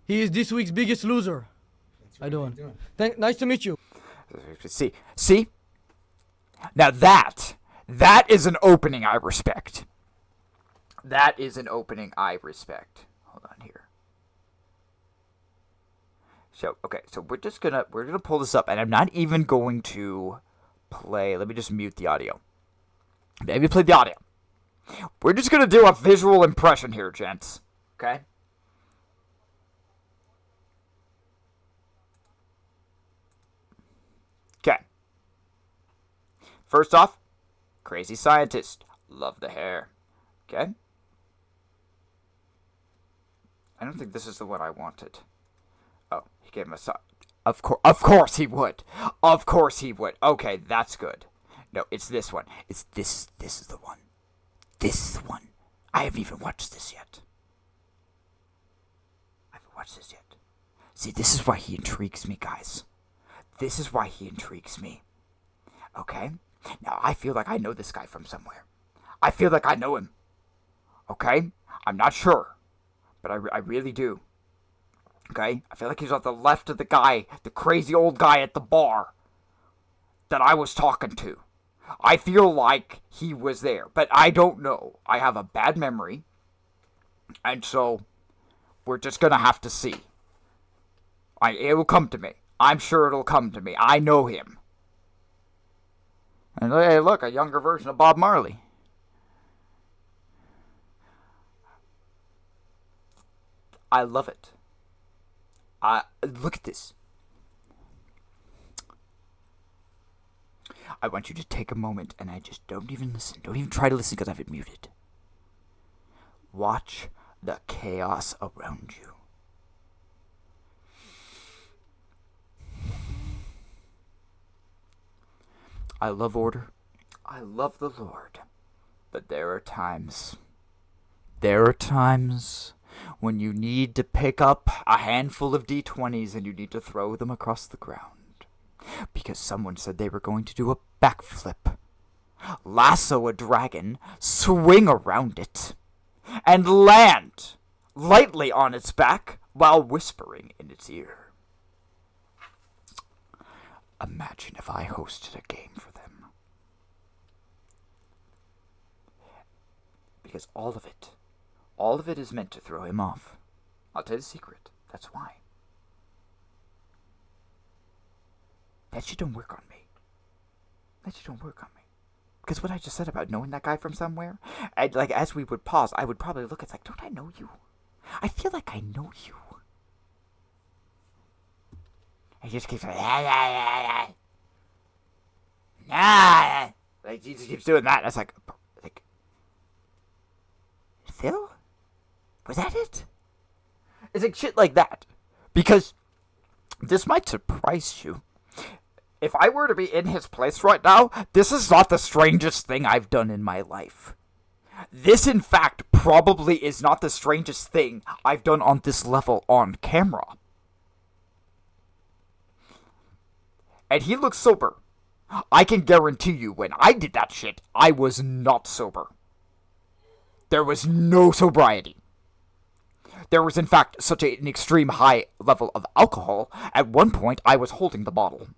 He is this week's biggest loser. How you doing? Nice to meet you. See? Now that is an opening I respect. That is an opening I respect. Hold on here. So we're gonna pull this up, and I'm not even going to play. Let me just mute the audio. Maybe play the audio. We're just gonna do a visual impression here, gents. Okay? Okay. First off, crazy scientist. Love the hair. Okay? I don't think this is the one I wanted. Oh, he gave him a sign. Of course he would. Of course he would. Okay, that's good. No, it's this one. This is the one. This is the one. I haven't even watched this yet. See, this is why he intrigues me, guys. This is why he intrigues me. Okay? Now, I feel like I know this guy from somewhere. I feel like I know him. Okay? I'm not sure. But I really do. Okay? I feel like he's on the left of the guy, the crazy old guy at the bar that I was talking to. I feel like he was there, but I don't know. I have a bad memory, and so we're just gonna have to see. It will come to me. I'm sure it'll come to me. I know him. And hey, look, a younger version of Bob Marley. I love it. Look at this. I want you to take a moment, and I just don't even listen. Don't even try to listen because I have it muted. Watch the chaos around you. I love order. I love the Lord. But there are times when you need to pick up a handful of D20s and you need to throw them across the ground. Because someone said they were going to do a backflip, lasso a dragon, swing around it, and land lightly on its back while whispering in its ear. Imagine if I hosted a game for them. Because all of it is meant to throw him off. I'll tell you the secret. That's why. That shit don't work on me. Because what I just said about knowing that guy from somewhere, as we would pause, I would probably look, it's like, don't I know you? I feel like I know you. He just keeps like, like, he just keeps doing that. And it's like, Phil? Was that it? It's like shit like that. Because this might surprise you. If I were to be in his place right now, this is not the strangest thing I've done in my life. This, in fact, probably is not the strangest thing I've done on this level on camera. And he looks sober. I can guarantee you, when I did that shit, I was not sober. There was no sobriety. There was, in fact, such an extreme high level of alcohol, at one point I was holding the bottle.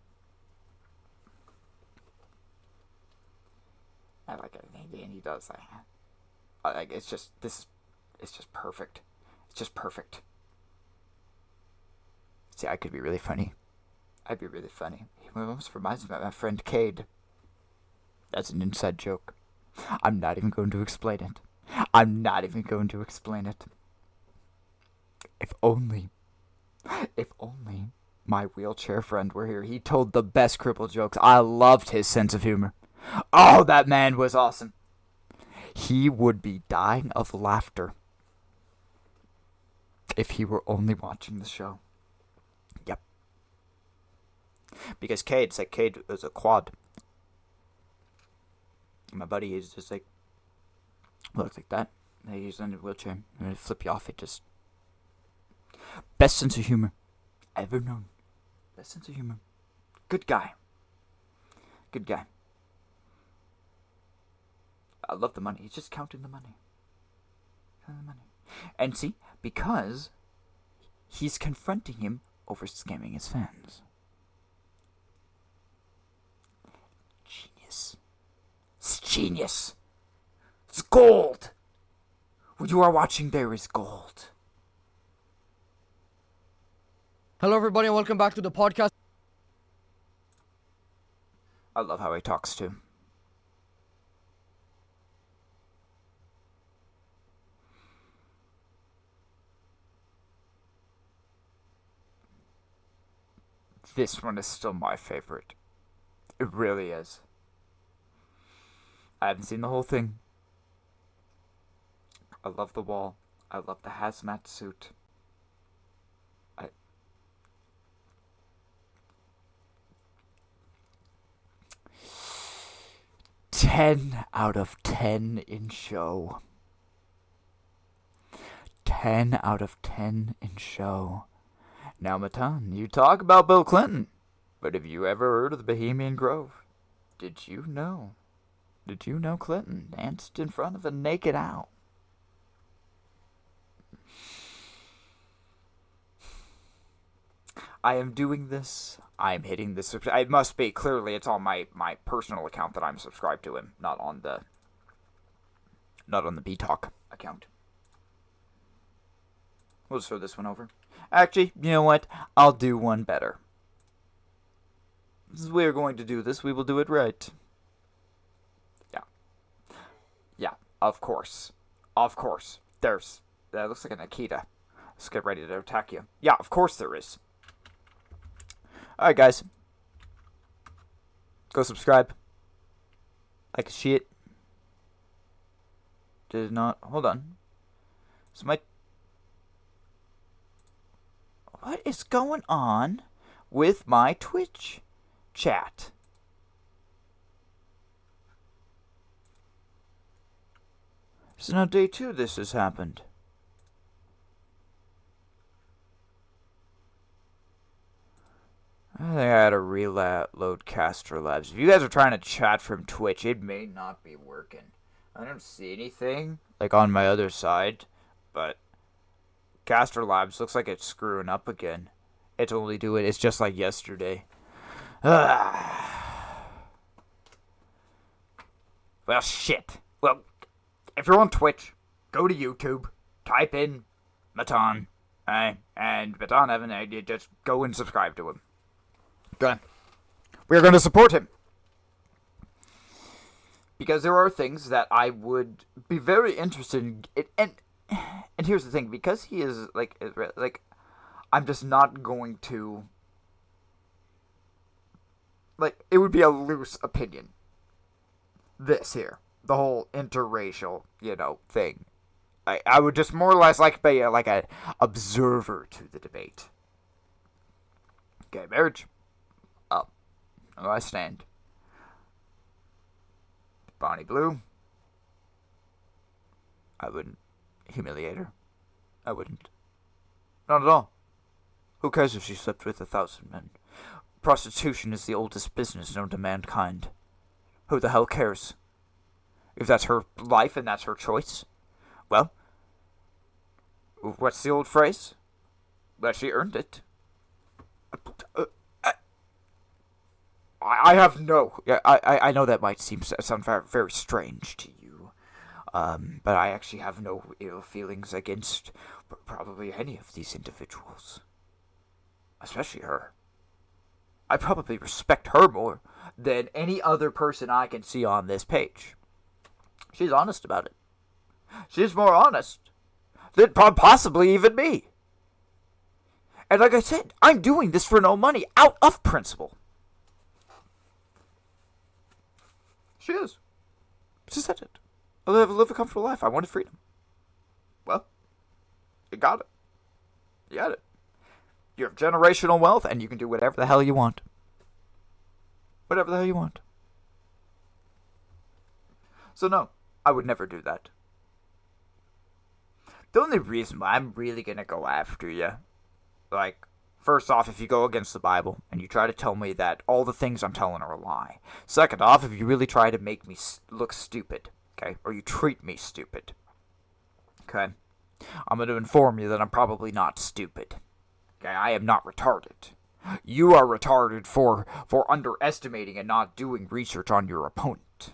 I like it, and he does that. It's just perfect. It's just perfect. See, I could be really funny. I'd be really funny. He almost reminds me of my friend Cade. That's an inside joke. I'm not even going to explain it. If only my wheelchair friend were here. He told the best cripple jokes. I loved his sense of humor. Oh, that man was awesome. He would be dying of laughter if he were only watching the show. Yep. Because Cade is a quad. My buddy is just like, looks like that. He's in a wheelchair. And flip you off. It just, best sense of humor ever known. Best sense of humor. Good guy. Good guy. I love the money. He's just counting the money. Counting the money. And see, because he's confronting him over scamming his fans. Genius. It's genius. It's gold. What you are watching there is gold. Hello, everybody, and welcome back to the podcast. I love how he talks too. This one is still my favorite. It really is. I haven't seen the whole thing. I love the wall. I love the hazmat suit. 10 out of 10 in show. 10 out of 10 in show. Now, Matan, you talk about Bill Clinton, but have you ever heard of the Bohemian Grove? Did you know? Did you know Clinton danced in front of a naked owl? I am doing this. I'm hitting this. It must be, clearly, it's on my personal account that I'm subscribed to him, not on the BTalk account. We'll just throw this one over. Actually, you know what? I'll do one better. Since we're going to do this, we will do it right. Yeah, of course. Of course. That looks like an Akita. Let's get ready to attack you. Yeah, of course there is. Alright, guys. Go subscribe. Like a shit. Did not. Hold on. What is going on with my Twitch chat? So now day 2 this has happened. I think I had to reload Caster Labs. If you guys are trying to chat from Twitch, it may not be working. I don't see anything, like, on my other side, but Caster Labs looks like it's screwing up again. It's just like yesterday. Well, shit. Well, if you're on Twitch, go to YouTube, type in Matan, and Matan Evan, you just go and subscribe to him. Okay. We're going to support him. Because there are things that I would be very interested in. And here's the thing. Because he is, like, I'm just not going to, like, it would be a loose opinion. This here. The whole interracial, thing. I would just more or less be like an observer to the debate. Okay, marriage. Where I stand. Bonnie Blue. I wouldn't humiliate her. I wouldn't. Not at all. Who cares if she slept with 1,000 men? Prostitution is the oldest business known to mankind. Who the hell cares? If that's her life and that's her choice, well, what's the old phrase? Well, she earned it. I have no. I know that might sound very, very strange to you, but I actually have no ill feelings against probably any of these individuals, especially her. I probably respect her more than any other person I can see on this page. She's honest about it. She's more honest than possibly even me. And like I said, I'm doing this for no money, out of principle. She is. She said it. I live a comfortable life. I wanted freedom. Well, you got it. You got it. You have generational wealth, and you can do whatever the hell you want. Whatever the hell you want. So no, I would never do that. The only reason why I'm really gonna go after you, like, first off, if you go against the Bible and you try to tell me that all the things I'm telling are a lie. Second off, if you really try to make me look stupid, okay, or you treat me stupid, okay, I'm going to inform you that I'm probably not stupid. Okay, I am not retarded. You are retarded for underestimating and not doing research on your opponent.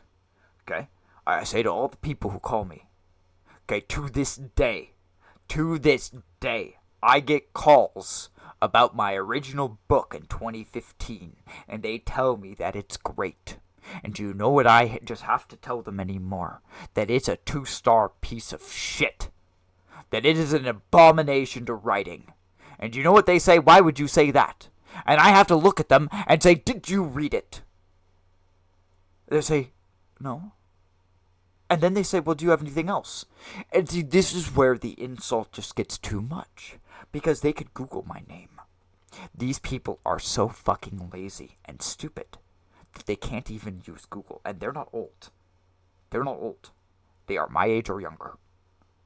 Okay, I say to all the people who call me, okay, to this day, I get calls about my original book in 2015, and they tell me that it's great. And do you know what I just have to tell them anymore? That it's a 2-star piece of shit. That it is an abomination to writing. And do you know what they say? Why would you say that? And I have to look at them and say, did you read it? They say, no. And then they say, well, do you have anything else? And see, this is where the insult just gets too much. Because they could Google my name. These people are so fucking lazy and stupid that they can't even use Google. And they're not old. They're not old. They are my age or younger.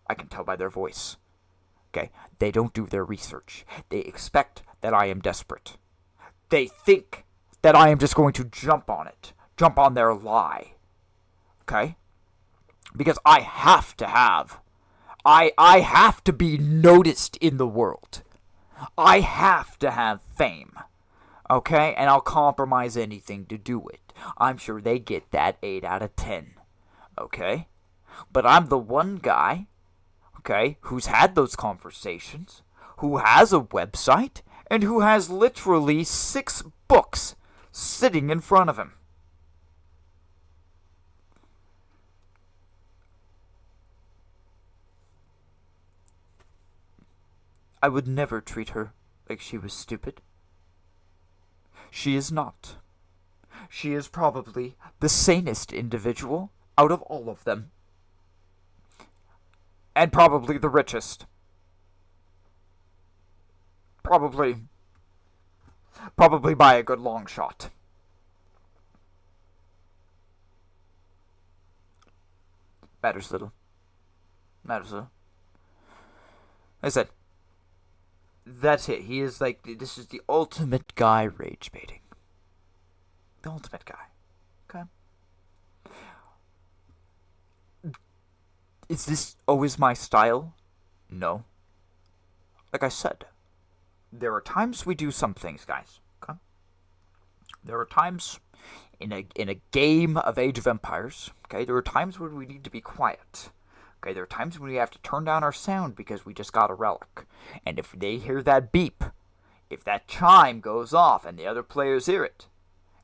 I can tell by their voice. Okay? They don't do their research. They expect that I am desperate. They think that I am just going to jump on it. Jump on their lie. Okay? Because I have to have. I have to be noticed in the world. I have to have fame. Okay? And I'll compromise anything to do it. I'm sure they get that 8 out of 10. Okay? But I'm the one guy, okay, who's had those conversations, who has a website, and who has literally 6 books sitting in front of him. I would never treat her like she was stupid. She is not. She is probably the sanest individual out of all of them. And probably the richest. Probably by a good long shot. Matters little. Matters little. I said, that's it. He is like, this is the ultimate guy rage baiting. The ultimate guy. Okay? Is this always my style? No. Like I said, there are times we do some things, guys. Okay? There are times in a game of Age of Empires, okay, there are times when we need to be quiet. Okay, there are times when we have to turn down our sound because we just got a relic. And if they hear that beep, if that chime goes off and the other players hear it,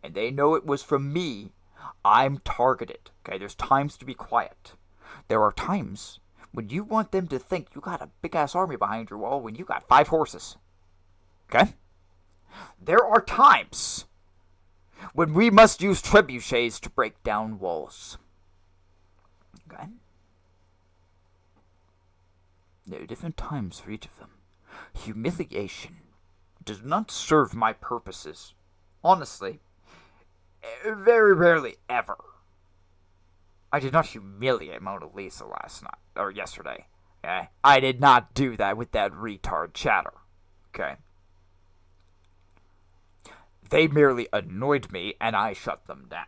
and they know it was from me, I'm targeted. Okay, there's times to be quiet. There are times when you want them to think you got a big-ass army behind your wall when you got 5 horses. Okay? There are times when we must use trebuchets to break down walls. Okay? There are different times for each of them. Humiliation does not serve my purposes. Honestly, very rarely ever. I did not humiliate Mona Lisa last night, or yesterday. Okay? I did not do that with that retard chatter. Okay? They merely annoyed me, and I shut them down.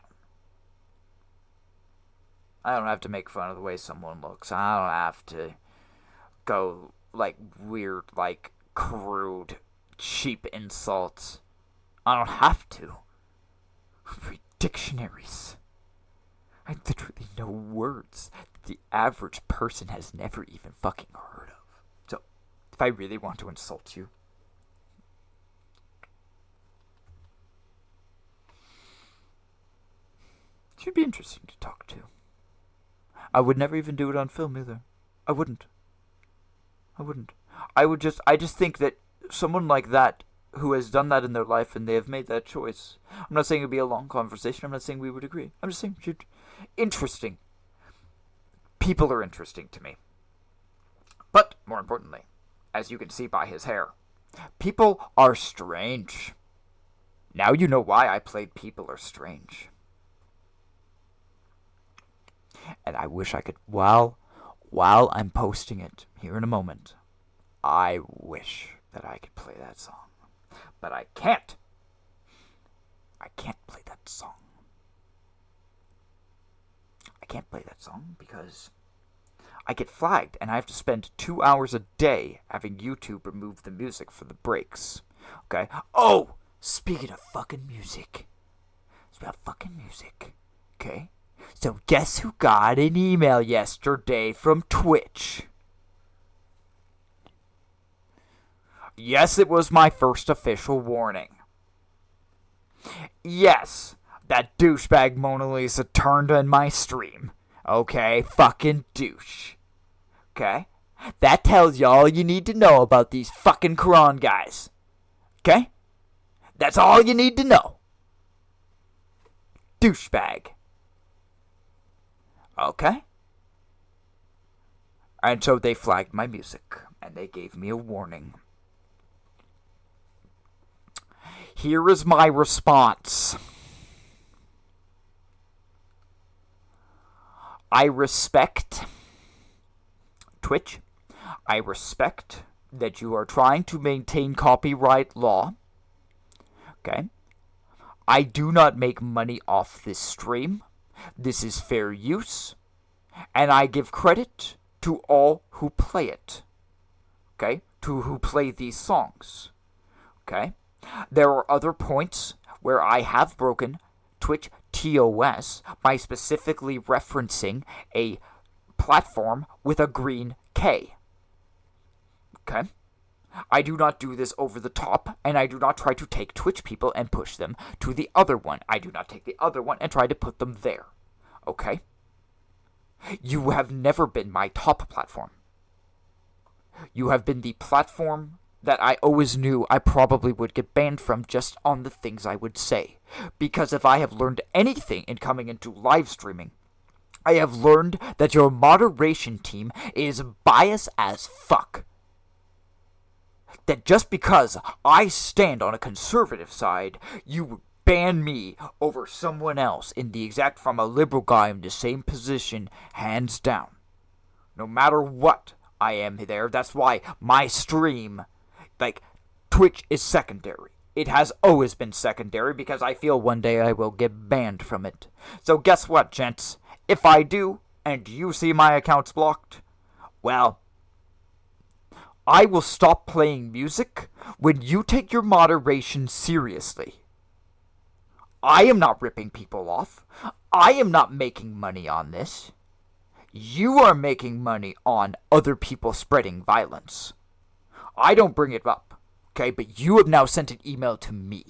I don't have to make fun of the way someone looks. I don't have to go, like, weird, like, crude, cheap insults. I don't have to. Read dictionaries. I literally know words that the average person has never even fucking heard of. So, if I really want to insult you, it should be interesting to talk to. I would never even do it on film either. I wouldn't. I just think that someone like that who has done that in their life and they have made that choice. I'm not saying it would be a long conversation. I'm not saying we would agree. I'm just saying interesting. People are interesting to me. But, more importantly, as you can see by his hair, people are strange. Now you know why I played People Are Strange. And I wish I could, while I'm posting it here in a moment, I wish that I could play that song. But I can't. I can't play that song. I can't play that song because I get flagged and I have to spend 2 hours a day having YouTube remove the music for the breaks. Okay? Oh! Speaking of fucking music. It's about fucking music. Okay? So guess who got an email yesterday from Twitch? Yes, it was my first official warning. Yes, that douchebag Mona Lisa turned on my stream. Okay, fucking douche. Okay? That tells you all you need to know about these fucking Quran guys. Okay? That's all you need to know. Douchebag. Okay? And so they flagged my music, and they gave me a warning. Here is my response. I respect Twitch. I respect that you are trying to maintain copyright law. Okay? I do not make money off this stream. This is fair use. And I give credit to all who play it. Okay? To who play these songs. Okay? There are other points where I have broken Twitch TOS by specifically referencing a platform with a green K. Okay? I do not do this over the top, and I do not try to take Twitch people and push them to the other one. I do not take the other one and try to put them there. Okay? You have never been my top platform. You have been the platform that I always knew I probably would get banned from just on the things I would say. Because if I have learned anything in coming into live streaming, I have learned that your moderation team is biased as fuck. That just because I stand on a conservative side, you ban me over someone else from a liberal guy in the same position, hands down. No matter what, I am there. That's why my stream, Twitch is secondary. It has always been secondary because I feel one day I will get banned from it. So guess what, gents? If I do, and you see my accounts blocked, well, I will stop playing music when you take your moderation seriously. I am not ripping people off. I am not making money on this. You are making money on other people spreading violence. I don't bring it up, okay? But you have now sent an email to me.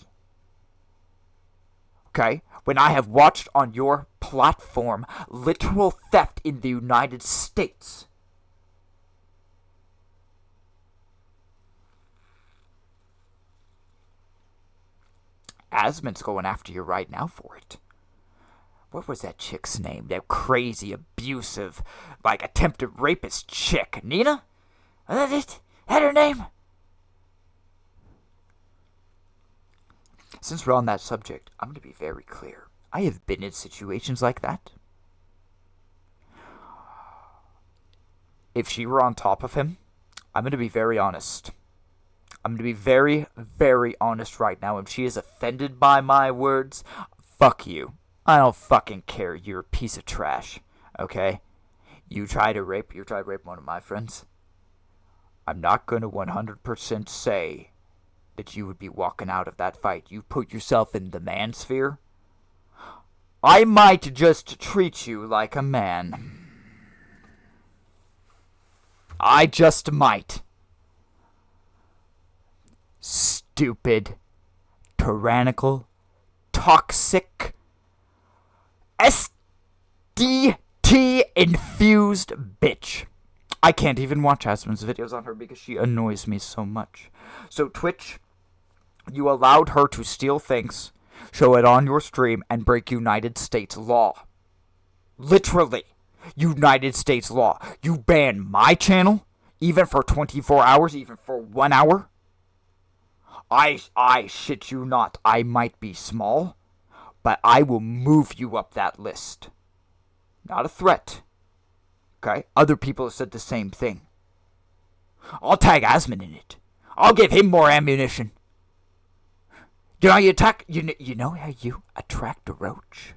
Okay? When I have watched on your platform literal theft in the United States. Asmon's going after you right now for it. What was that chick's name? That crazy, abusive, attempted rapist chick. Nina? Was that it? That her name? Since we're on that subject, I'm going to be very clear. I have been in situations like that. If she were on top of him, I'm going to be very honest. I'm going to be very, very honest right now. If she is offended by my words, fuck you. I don't fucking care. You're a piece of trash. Okay? You tried to rape one of my friends. I'm not going to 100% say that you would be walking out of that fight. You put yourself in the man sphere. I might just treat you like a man. I just might. Stupid, tyrannical, toxic, SDT-infused bitch. I can't even watch Asmon's videos on her because she annoys me so much. So Twitch, you allowed her to steal things, show it on your stream, and break United States law. Literally, United States law. You ban my channel, even for 24 hours, even for 1 hour. I shit you not, I might be small, but I will move you up that list. Not a threat. Okay? Other people have said the same thing. I'll tag Asmon in it. I'll give him more ammunition. You know how you attract a roach?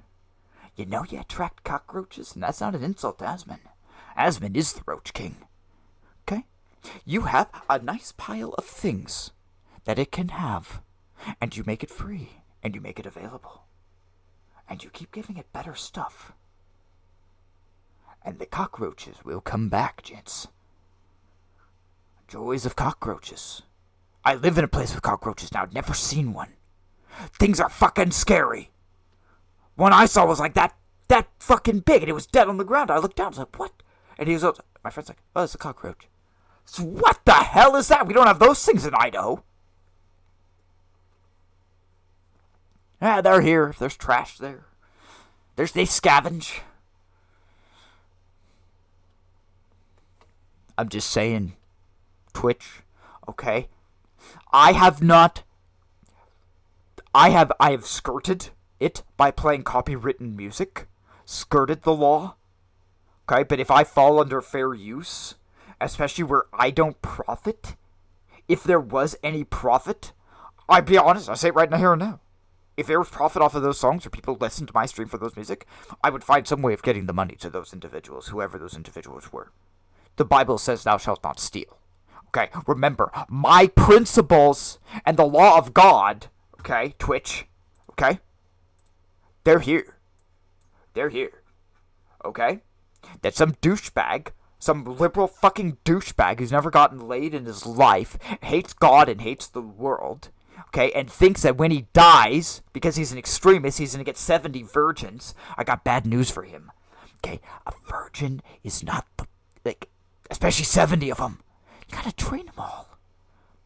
You know you attract cockroaches, and that's not an insult to Asmon. Asmon is the Roach King. Okay? You have a nice pile of things that it can have, and you make it free, and you make it available. And you keep giving it better stuff. And the cockroaches will come back, gents. Joys of cockroaches. I live in a place with cockroaches now. I've never seen one. Things are fucking scary. One I saw was like that fucking big, and it was dead on the ground. I looked down, I was like, what? And he was like, my friend's like, oh, it's a cockroach. So what the hell is that? We don't have those things in Idaho. Yeah, they're here. If there's trash there. They scavenge. I'm just saying, Twitch, okay? I have skirted it by playing copywritten music. Skirted the law. Okay, but if I fall under fair use, especially where I don't profit, if there was any profit, I'd be honest, I say it right now, here and now. If there was profit off of those songs, or people listened to my stream for those music, I would find some way of getting the money to those individuals, whoever those individuals were. The Bible says thou shalt not steal. Okay, remember, my principles and the law of God, okay, Twitch, okay, they're here. They're here. Okay? That some douchebag, some liberal fucking douchebag who's never gotten laid in his life, hates God and hates the world, okay, and thinks that when he dies, because he's an extremist, he's gonna get 70 virgins. I got bad news for him. Okay, a virgin is not especially 70 of them. You gotta train them all.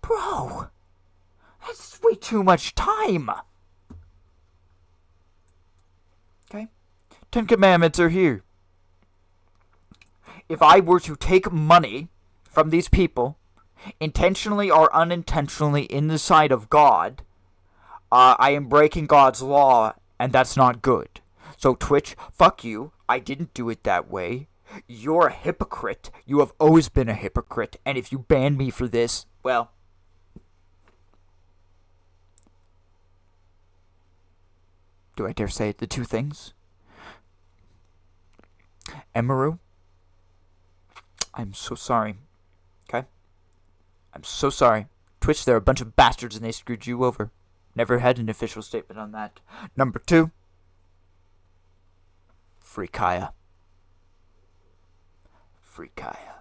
Bro, that's way too much time. Okay? 10 Commandments are here. If I were to take money from these people, intentionally or unintentionally in the sight of God, I am breaking God's law, and that's not good. So Twitch, fuck you. I didn't do it that way. You're a hypocrite. You have always been a hypocrite. And if you ban me for this, well, do I dare say the two things? Emaru, I'm so sorry. Okay? I'm so sorry. Twitch, they're a bunch of bastards and they screwed you over. Never had an official statement on that. Number 2. Free Kaya. Free Kaya.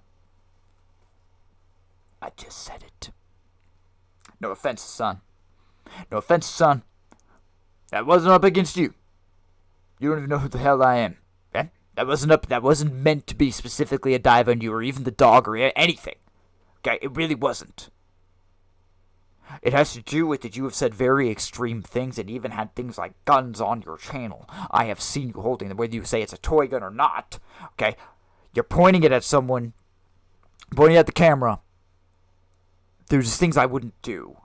I just said it. No offense, son. No offense, son. That wasn't up against you. You don't even know who the hell I am. Okay? That wasn't meant to be specifically a dive on you or even the dog or anything. Okay? It really wasn't. It has to do with that you have said very extreme things and even had things like guns on your channel. I have seen you holding them, whether you say it's a toy gun or not. Okay? You're pointing it at someone, pointing at the camera. There's things I wouldn't do.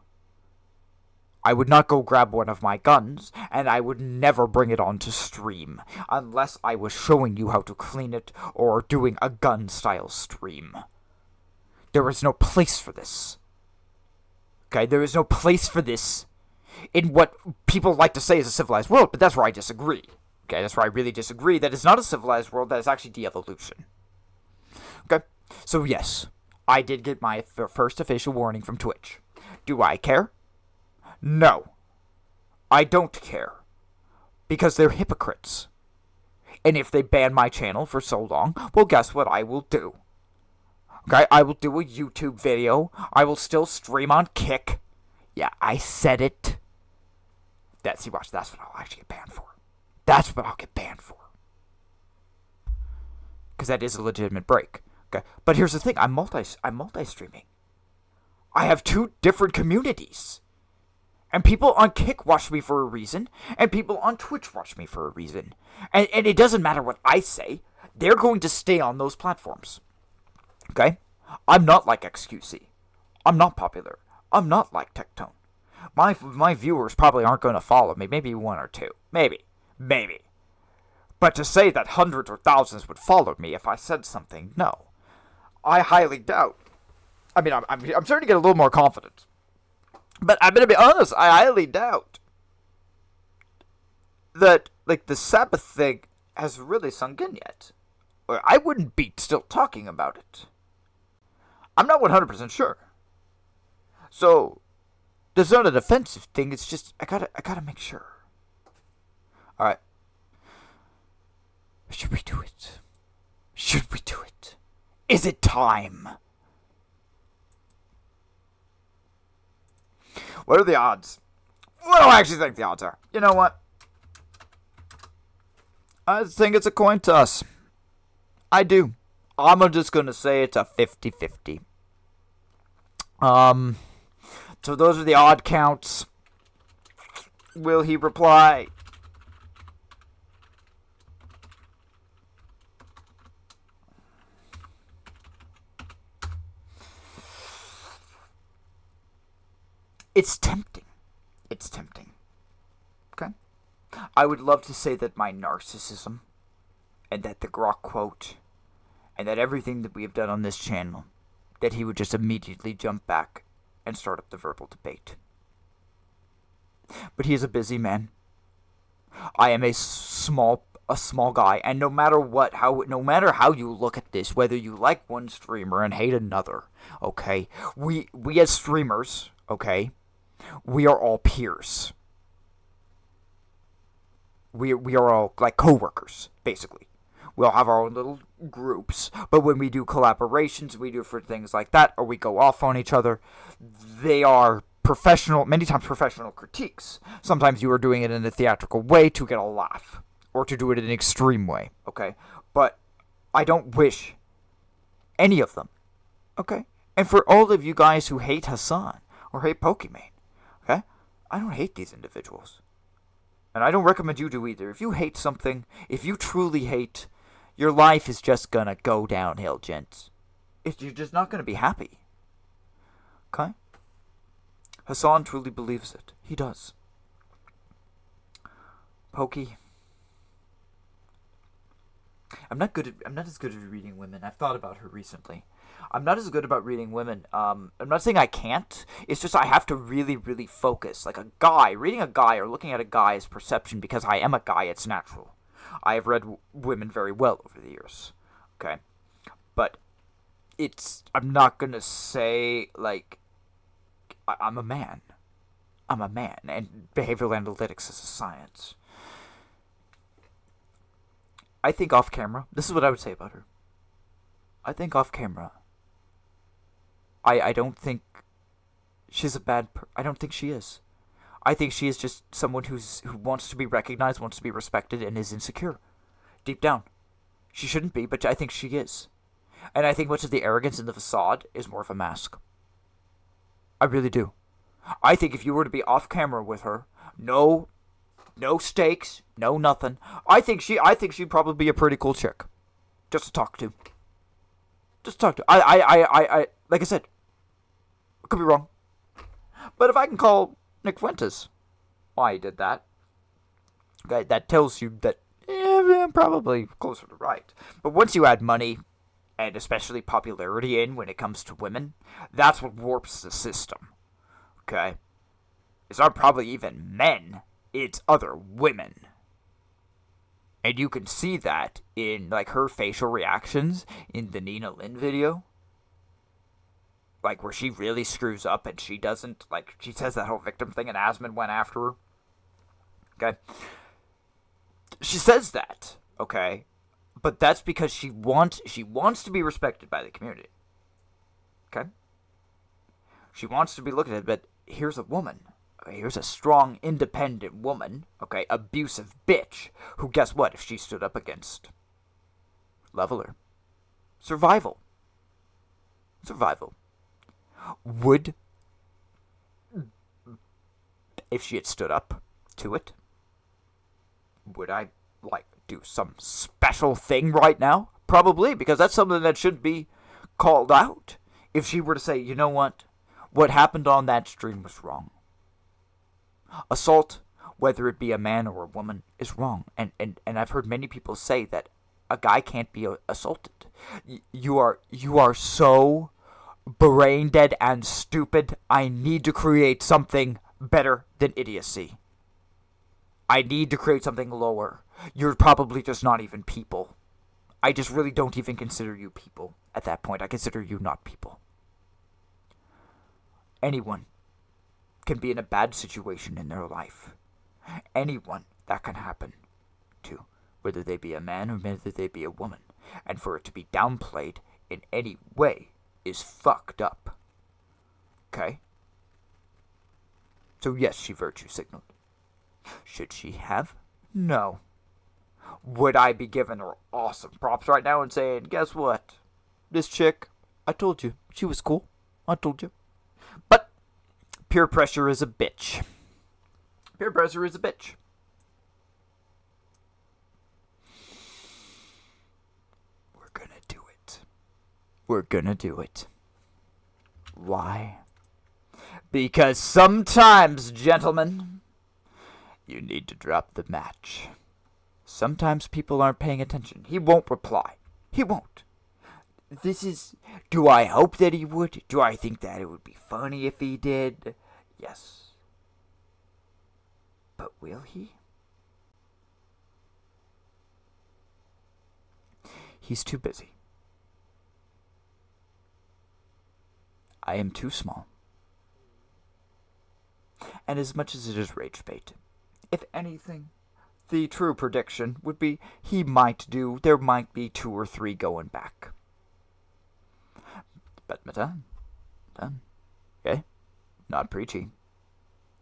I would not go grab one of my guns, and I would never bring it onto stream, unless I was showing you how to clean it, or doing a gun-style stream. There is no place for this. Okay, there is no place for this in what people like to say is a civilized world, but that's where I disagree. Okay, that's where I really disagree. That is not a civilized world, that is actually de-evolution. Okay, so yes, I did get my first official warning from Twitch. Do I care? No. I don't care. Because they're hypocrites. And if they ban my channel for so long, well, guess what I will do? Okay, I will do a YouTube video. I will still stream on Kick. Yeah, I said it. See, watch, that's what I'll actually get banned for. That's what I'll get banned for. Because that is a legitimate break. Okay, but here's the thing. I'm multi-streaming. I have 2 different communities. And people on Kick watch me for a reason, and people on Twitch watch me for a reason. And it doesn't matter what I say. They're going to stay on those platforms. Okay? I'm not like XQC. I'm not popular. I'm not like Tectone. My viewers probably aren't going to follow me. Maybe one or two. Maybe. But to say that hundreds or thousands would follow me if I said something, no. I highly doubt. I mean, I'm starting to get a little more confident. But I'm going to be honest, I highly doubt that, like, the Sabbath thing has really sunk in yet. Or I wouldn't be still talking about it. I'm not 100% sure. So, there's not an offensive thing, it's just, I gotta make sure. Alright. Should we do it? Should we do it? Is it time? What are the odds? What do I actually think the odds are? You know what? I think it's a coin toss. I do. I'm just gonna say it's a 50-50. So those are the odd counts. Will he reply? It's tempting. It's tempting. Okay? I would love to say that my narcissism, and that the Grok quote, and that everything that we have done on this channel, that he would just immediately jump back and start up the verbal debate. But he is a busy man. I am a small guy, and no matter how you look at this, whether you like one streamer and hate another, okay, we as streamers, okay, we are all peers. We are all like co-workers, basically. We all have our own little groups, but when we do collaborations, we do for things like that, or we go off on each other, they are professional, many times professional critiques. Sometimes you are doing it in a theatrical way to get a laugh, or to do it in an extreme way, okay? But I don't wish any of them, okay? And for all of you guys who hate Hassan, or hate Pokimane, okay? I don't hate these individuals. And I don't recommend you do either. If you hate something, if you truly hate, your life is just gonna go downhill, gents. You're just not gonna be happy. Okay? Hassan truly believes it. He does. Pokey. I'm not as good at reading women. I've thought about her recently. I'm not as good about reading women. I'm not saying I can't. It's just I have to really, really focus. Like a guy, reading a guy or looking at a guy is perception. Because I am a guy, it's natural. I have read women very well over the years. Okay? But I'm not going to say, like, I'm a man. I'm a man. And behavioral analytics is a science. I think off camera, this is what I would say about her. I think off camera, I don't think she's a bad I don't think she is. I think she is just someone who wants to be recognized, wants to be respected, and is insecure. Deep down. She shouldn't be, but I think she is. And I think much of the arrogance in the facade is more of a mask. I really do. I think if you were to be off camera with her, no stakes, no nothing, I think she'd probably be a pretty cool chick. Just to talk to. I like I said, I could be wrong. But if I can call Nick Fuentes why he did that, okay, that tells you that I'm probably closer to right. But once you add money, and especially popularity in when it comes to women, that's what warps the system. Okay? It's not probably even men, it's other women. And you can see that in, like, her facial reactions in the Nina Lynn video. Like, where she really screws up and she doesn't, like, she says that whole victim thing and Asmund went after her. Okay? She says that, okay? But that's because she wants to be respected by the community. Okay? She wants to be looked at, but here's a woman. Here's a strong, independent woman, okay, abusive bitch, who, guess what, if she stood up against? Leveler. Survival. Would, if she had stood up to it, would I, like, do some special thing right now? Probably, because that's something that should be called out. If she were to say, you know what happened on that stream was wrong. Assault, whether it be a man or a woman, is wrong. And I've heard many people say that a guy can't be assaulted. You are so brain dead and stupid. I need to create something better than idiocy. I need to create something lower. You're probably just not even people. I just really don't even consider you people at that point. I consider you not people. Anyone can be in a bad situation in their life. Anyone that can happen to, whether they be a man or whether they be a woman. And for it to be downplayed in any way is fucked up. Okay? So yes, she virtue signaled. Should she have? No. Would I be giving her awesome props right now and saying, guess what? This chick, I told you, she was cool. I told you. But peer pressure is a bitch. Peer pressure is a bitch. We're gonna do it. We're gonna do it. Why? Because sometimes, gentlemen, you need to drop the match. Sometimes people aren't paying attention. He won't reply. He won't. Do I hope that he would? Do I think that it would be funny if he did? Yes. But will he? He's too busy. I am too small. And as much as it is rage bait, if anything, the true prediction would be there might be 2 or 3 going back. But Matan, okay? Not preachy.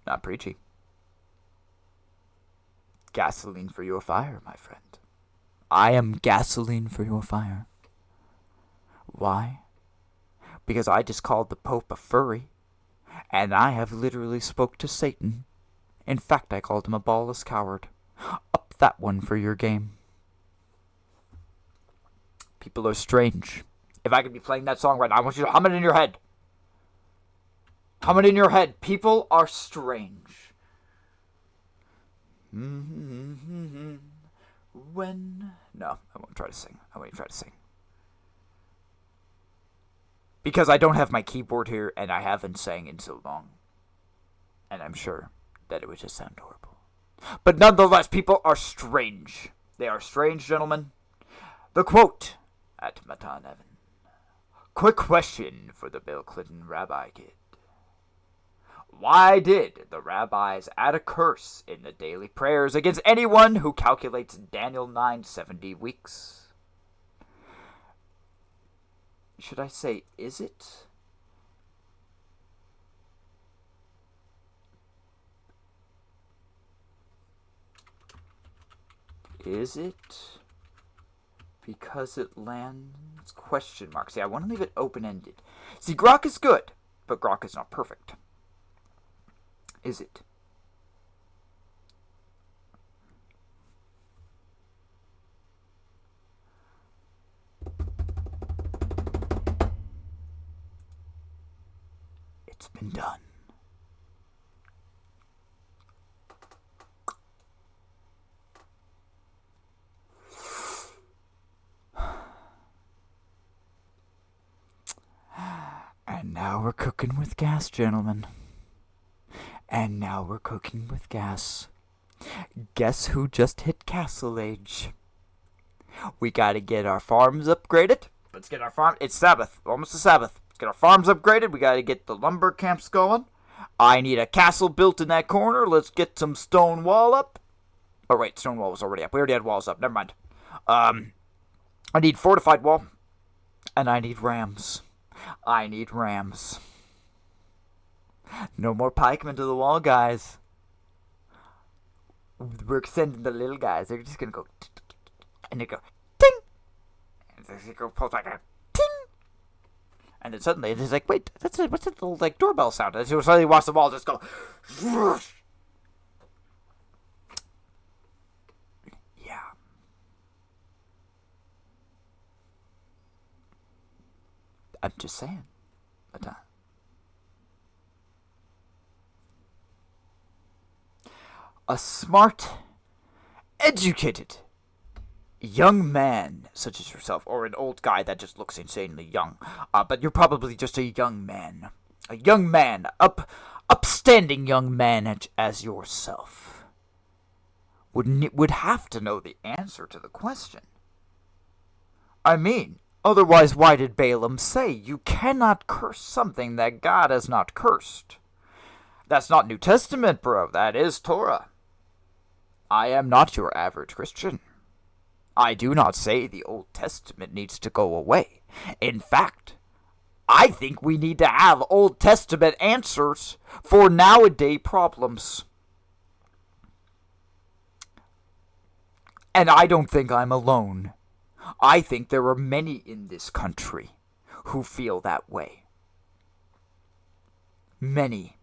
Not preachy. Gasoline for your fire, my friend. I am gasoline for your fire. Why? Because I just called the Pope a furry, and I have literally spoke to Satan. In fact, I called him a ballless coward. Up that one for your game. People are strange. If I could be playing that song right now, I want you to hum it in your head. Hum it in your head. People are strange. When... No, I won't try to sing. I won't even try to sing. Because I don't have my keyboard here, and I haven't sang in so long. And I'm sure that it would just sound horrible. But nonetheless, people are strange. They are strange, gentlemen. The quote at Matan Evan. Quick question for the Bill Clinton rabbi kid. Why did the rabbis add a curse in the daily prayers against anyone who calculates Daniel 9:70 weeks? Should I say, is it? Is it because it lands question mark? See, I want to leave it open-ended. See, Grok is good, but Grok is not perfect. Is it? It's been done. And now we're cooking with gas, gentlemen. And now we're cooking with gas. Guess who just hit castle age? We gotta get our farms upgraded. Let's get our farm. It's Sabbath. Almost a Sabbath. Let's get our farms upgraded. We gotta get the lumber camps going. I need a castle built in that corner. Let's get some stone wall up. Oh, wait. Stone wall was already up. We already had walls up. Never mind. I need fortified wall. And I need rams. I need rams. No more pikemen to the wall, guys. We're sending the little guys. They're just gonna go, and they go ting, and they go pulse like a ting, and then suddenly it's like, wait, what's that little like doorbell sound? And so suddenly watch the wall just go. Yeah. I'm just saying. But a smart, educated, young man such as yourself, or an old guy that just looks insanely young, but you're probably just a young man. A young man, upstanding young man as yourself, would have to know the answer to the question. I mean, otherwise why did Balaam say you cannot curse something that God has not cursed? That's not New Testament, bro. That is Torah. I am not your average Christian. I do not say the Old Testament needs to go away. In fact, I think we need to have Old Testament answers for nowadays problems. And I don't think I'm alone. I think there are many in this country who feel that way. Many.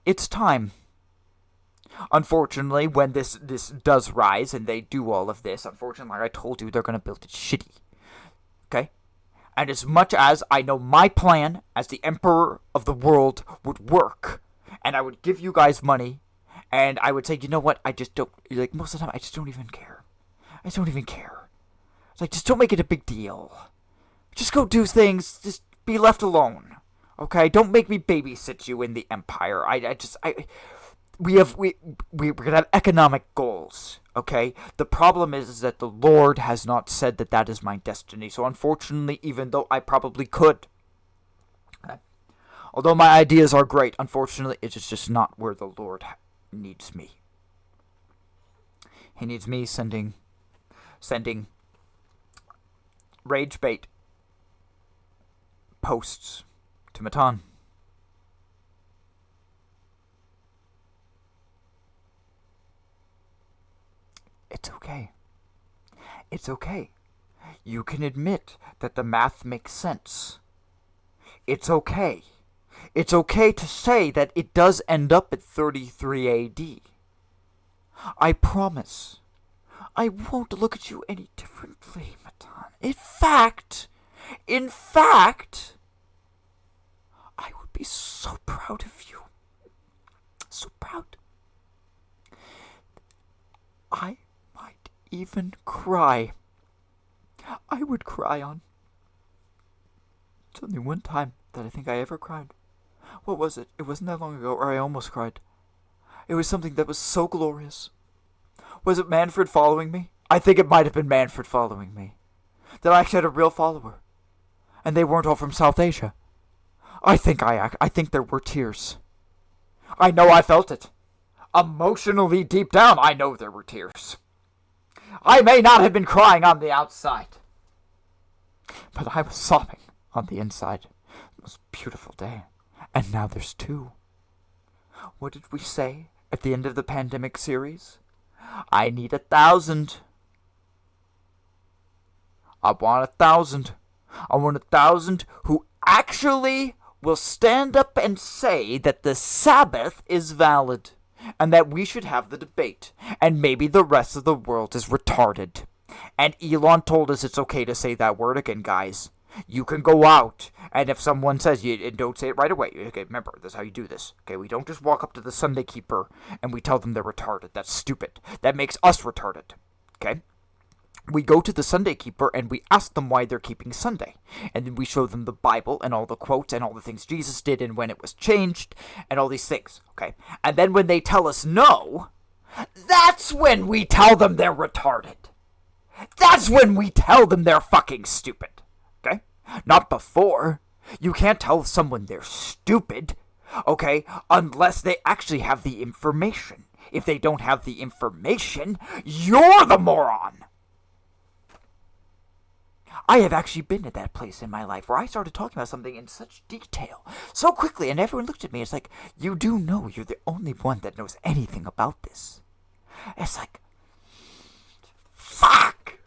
It's time. Unfortunately, when this does rise and they do all of this, unfortunately, like I told you, they're going to build it shitty. Okay? And as much as I know my plan as the emperor of the world would work, and I would give you guys money, and I would say, you know what, I just don't, like, most of the time, I just don't even care. I just don't even care. It's like, just don't make it a big deal. Just go do things, just be left alone. Okay? Don't make me babysit you in the empire. We're gonna have economic goals, okay? The problem is that the Lord has not said that that is my destiny. So unfortunately, even though I probably could, okay? Although my ideas are great, unfortunately, it is just not where the Lord needs me. He needs me sending rage bait posts to Matan. It's okay. It's okay. You can admit that the math makes sense. It's okay. It's okay to say that it does end up at 33 AD. I promise. I won't look at you any differently, Matan. In fact, I would be so proud of you. So proud. I might even cry. I would cry on. It's only one time that I think I ever cried. What was it? It wasn't that long ago, or I almost cried. It was something that was so glorious. Was it Manfred following me? I think it might have been Manfred following me. That I actually had a real follower. And they weren't all from South Asia. I think there were tears. I know I felt it. Emotionally deep down, I know there were tears. I may not have been crying on the outside, but I was sobbing on the inside. It was a beautiful day. And now there's two. What did we say at the end of the pandemic series? I need 1,000. I want 1,000. I want 1,000 who actually will stand up and say that the Sabbath is valid, and that we should have the debate, and maybe the rest of the world is retarded. And Elon told us it's okay to say that word again, guys. You can go out, and if someone says you, and don't say it right away. Okay, remember, this is how you do this. Okay, we don't just walk up to the Sunday keeper and we tell them they're retarded. That's stupid. That makes us retarded. Okay? We go to the Sunday keeper and we ask them why they're keeping Sunday. And then we show them the Bible and all the quotes and all the things Jesus did and when it was changed and all these things. Okay? And then when they tell us no, that's when we tell them they're retarded. That's when we tell them they're fucking stupid. Okay? Not before. You can't tell someone they're stupid, okay, unless they actually have the information. If they don't have the information, you're the moron! I have actually been at that place in my life where I started talking about something in such detail, so quickly, and everyone looked at me. It's like, you do know you're the only one that knows anything about this. It's like, fuck!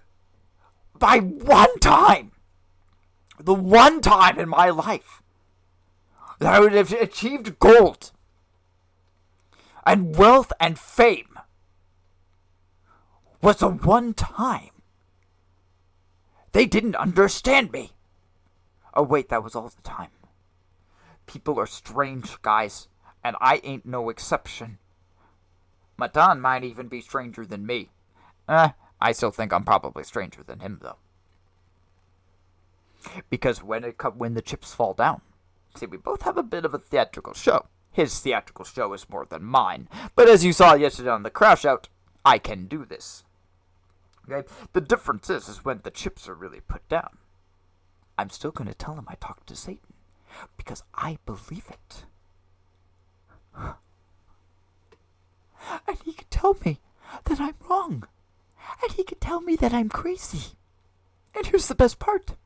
By one time! The one time in my life that I would have achieved gold and wealth and fame was the one time they didn't understand me. Oh wait, that was all the time. People are strange, guys, and I ain't no exception. Matan might even be stranger than me. I still think I'm probably stranger than him, though. Because when the chips fall down, see, we both have a bit of a theatrical show. His theatrical show is more than mine. But as you saw yesterday on the Crash Out, I can do this. Okay? The difference is when the chips are really put down, I'm still going to tell him I talked to Satan. Because I believe it. And he could tell me that I'm wrong. And he could tell me that I'm crazy. And here's the best part.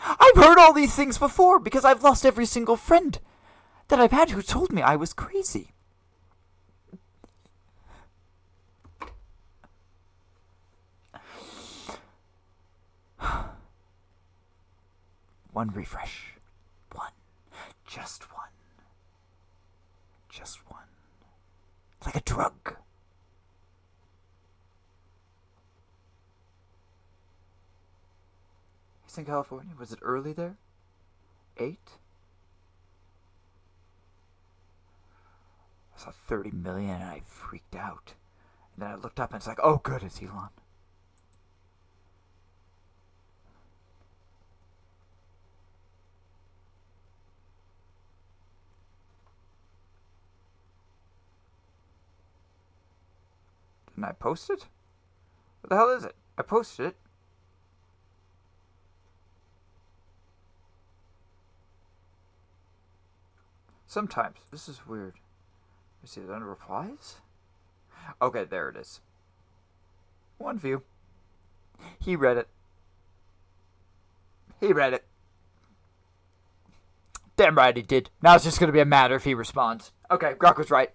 I've heard all these things before because I've lost every single friend that I've had who told me I was crazy. One refresh. One. Just one. Just one. Like a drug. He's in California. Was it early there? 8? I saw 30 million and I freaked out. And then I looked up and it's like, oh good, it's Elon. Didn't I post it? What the hell is it? I posted it. Sometimes. This is weird. Let's see, is it under replies? Okay, there it is. One view. He read it. He read it. Damn right he did. Now it's just going to be a matter if he responds. Okay, Grok was right.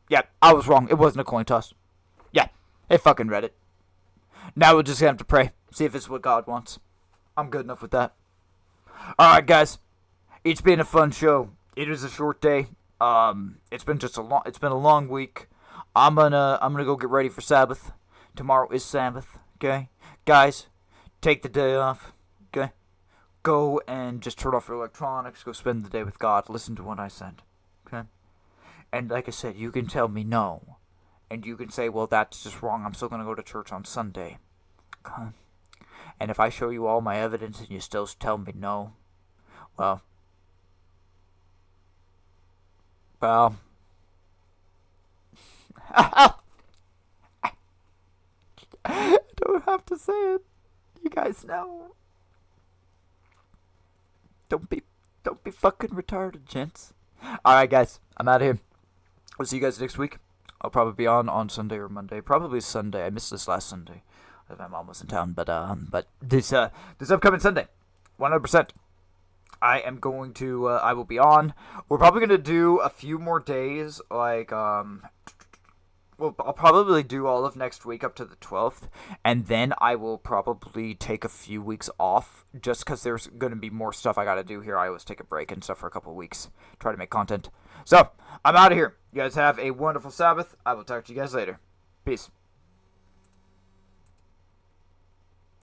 Yeah, I was wrong. It wasn't a coin toss. Yeah, he fucking read it. Now we're just going to have to pray. See if it's what God wants. I'm good enough with that. Alright, guys. It's been a fun show. It is a short day. It's been a long week. I'm gonna go get ready for Sabbath. Tomorrow is Sabbath, okay? Guys, take the day off, okay? Go and just turn off your electronics, go spend the day with God, listen to what I said, okay? And like I said, you can tell me no. And you can say, well, that's just wrong, I'm still gonna go to church on Sunday. Okay? And if I show you all my evidence and you still tell me no, well, I don't have to say it. You guys know. Don't be fucking retarded, gents. Alright, guys. I'm out of here. We'll see you guys next week. I'll probably be on Sunday or Monday. Probably Sunday. I missed this last Sunday. My mom was in town, but this upcoming Sunday, 100%. I am going to, I will be on. We're probably going to do a few more days, like, well, I'll probably do all of next week up to the 12th, and then I will probably take a few weeks off, just because there's going to be more stuff I got to do here. I always take a break and stuff for a couple of weeks, try to make content. So, I'm out of here. You guys have a wonderful Sabbath. I will talk to you guys later. Peace.